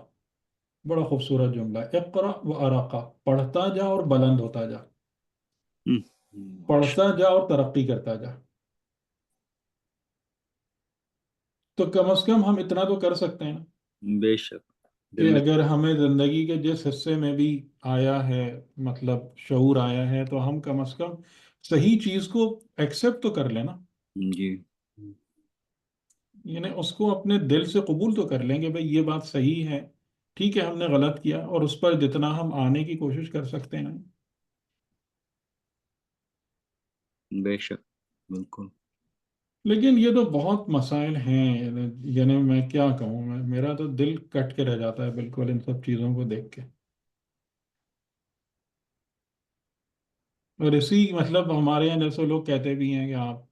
بڑا خوبصورت جملہ ہے، اقرا و اراقا، پڑھتا جا اور بلند ہوتا جا، ہم، پڑھتا جا اور ترقی کرتا جا. تو کم از کم ہم اتنا تو کر سکتے ہیں نا، بے شک کہ زندگی. اگر ہمیں زندگی کے جس حصے میں بھی آیا ہے، مطلب شعور آیا ہے، تو ہم کم از کم صحیح چیز کو ایکسیپٹ تو کر لیں نا. جی. یعنی اس کو اپنے دل سے قبول تو کر لیں کہ بھئی یہ بات صحیح ہے، ٹھیک ہے ہم نے غلط کیا، اور اس پر جتنا ہم آنے کی کوشش کر سکتے ہیں. بے شک بالکل. لیکن یہ تو بہت مسائل ہیں، یعنی میں کیا کہوں، میرا تو دل کٹ کے رہ جاتا ہے بالکل ان سب چیزوں کو دیکھ کے. اور اسی مطلب ہمارے یہاں جیسے لوگ کہتے بھی ہیں کہ آپ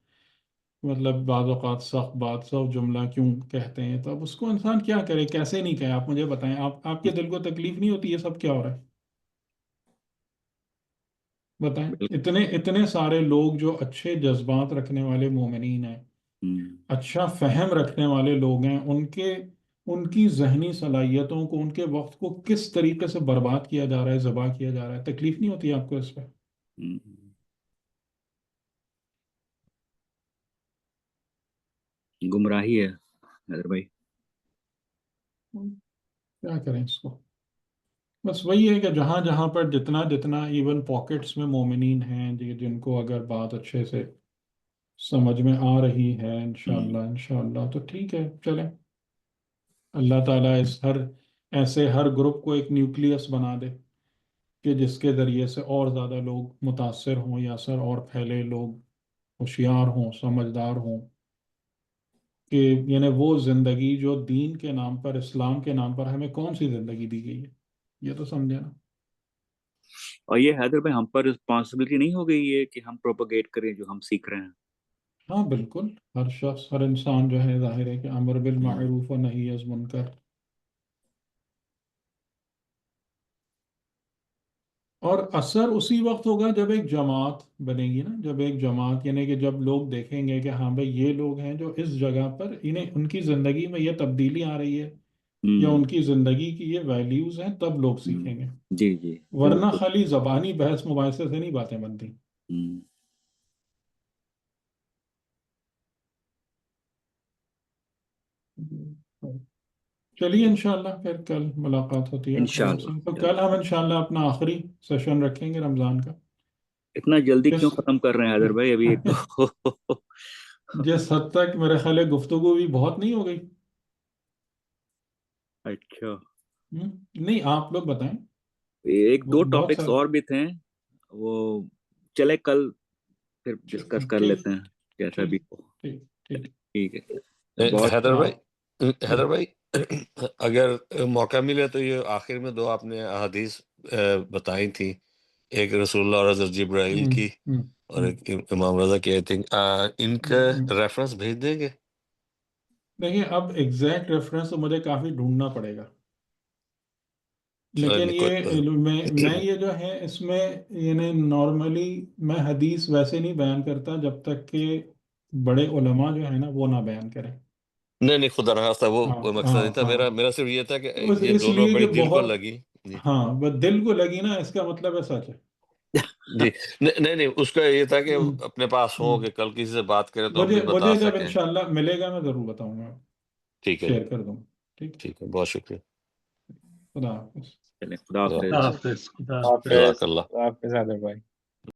مطلب بعض اوقات سخت بات سخت جملہ کیوں کہتے ہیں، تو اب اس کو انسان کیا کرے، کیسے نہیں کہے، آپ مجھے بتائیں. آپ کے دل کو تکلیف نہیں ہوتی یہ سب کیا ہو رہا ہے؟ بتائیں. بالکل. اتنے اتنے سارے لوگ جو اچھے جذبات رکھنے والے مومنین ہیں، ہم، اچھا فہم رکھنے والے لوگ ہیں، ان کی ذہنی صلاحیتوں کو، ان کے وقت کو کس طریقے سے برباد کیا جا رہا ہے، ذبح کیا جا رہا ہے. تکلیف نہیں ہوتی آپ کو اس پہ؟ ہم. گمراہی ہے حیدر بھائی. کیا کریں اس کو؟ بس وہی ہے کہ جہاں جہاں پر جتنا جتنا ایون پاکٹس میں مومنین ہیں جن کو اگر بات اچھے سے سمجھ میں آ رہی ہے، ہم، انشاءاللہ تو ٹھیک ہے، چلیں. اللہ تعالیٰ ایسے ہر گروپ کو ایک نیوکلیس بنا دے، کہ جس کے ذریعے سے اور زیادہ لوگ متاثر ہوں، یا اثر اور پھیلے، لوگ ہوشیار ہوں، سمجھدار ہوں، کہ یعنی وہ زندگی جو دین کے نام پر، اسلام کے نام پر ہمیں کون سی زندگی دی گئی ہے، یہ تو سمجھے نا. اور یہ حیدر بھائی ہم پر رسپانسبلٹی نہیں ہو گئی ہے کہ ہم پروپگیٹ کریں جو ہم سیکھ رہے ہیں؟ ہاں بالکل، ہر شخص، ہر انسان جو ہے ظاہر ہے کہ امر بالمعروف و نہی از منکر، اور اثر اسی وقت ہوگا جب ایک جماعت بنے گی نا، جب ایک جماعت یعنی کہ جب لوگ دیکھیں گے کہ ہاں بھائی یہ لوگ ہیں جو اس جگہ پر انہیں ان کی زندگی میں یہ تبدیلی آ رہی ہے یا ہوں ان کی زندگی کی یہ ویلیوز ہیں، تب لوگ سیکھیں گے، جی جی ورنہ بالکل. خالی زبانی بحث مباحثے سے نہیں باتیں بنتی۔ ہوں. چلیے انشاءاللہ پھر کل ملاقات ہوتی ہے آپ حضرت انشاءاللہ سے، تو کل ہم انشاءاللہ اپنا آخری سیشن رکھیں گے رمضان کا، اتنا جلدی کیوں جس ختم کر رہے ہیں حیدر بھائی؟ ابھی ایک تو جس حد تک میرے خیال ہے گفتگو بھی بہت نہیں ہو گئی۔ اچھا، نہیں آپ لوگ بتائیں، ایک دو بہت ٹاپکس سارے، اور بھی تھے، وہ چلے کل پھر ڈسکس کر ٹھیک لیتے ہیں جیسا ٹھیک بھی ہو. ٹھیک ٹھیک ٹھیک ہے بہت. حیدر ہاں بھائی، حیدر بھائی اگر موقع ملے تو یہ آخر میں دو آپ نے احادیث بتائی تھی، ایک رسول اللہ اور حضرت جبرائیل کی اور ایک امام رضا کی، آئی تھنک ان کا ریفرنس بھیج دیں گے؟ دیکھیں اب ایگزیکٹ ریفرنس تو مجھے کافی ڈھونڈنا پڑے گا، لیکن یہ میں یہ جو ہے اس میں یعنی نارملی میں حدیث ویسے نہیں بیان کرتا جب تک کہ بڑے علماء جو ہیں نا وہ نہ بیان کریں۔ نہیں خدا نخواستہ وہ ہاں مقصد ہاں نہیں تھا ہاں، میرا صرف یہ تھا کہ بس یہ اس دونوں لیے بڑی کہ دل کو بہت، لگی. جی ہاں بس دل کو لگی نا، اس کا مطلب ہے سچ ہے۔ جی، نہیں اس کا یہ تھا کہ ہم، اپنے پاس ہو ہم، کہ کل کسی سے بات کرے تو ہم مجھے بھی بتا جب سکیں. انشاءاللہ ملے گا میں ضرور بتاؤں گا، ٹھیک ہے جی، شیئر کر دوں گا۔ ٹھیک، ٹھیک ہے، بہت شکریہ. خدا حافظ۔ چلیں، خدا خدا حافظ. حافظ. خدا حافظ، خدا جزاک حافظ، اللہ. خدا حافظ حیدر بھائی.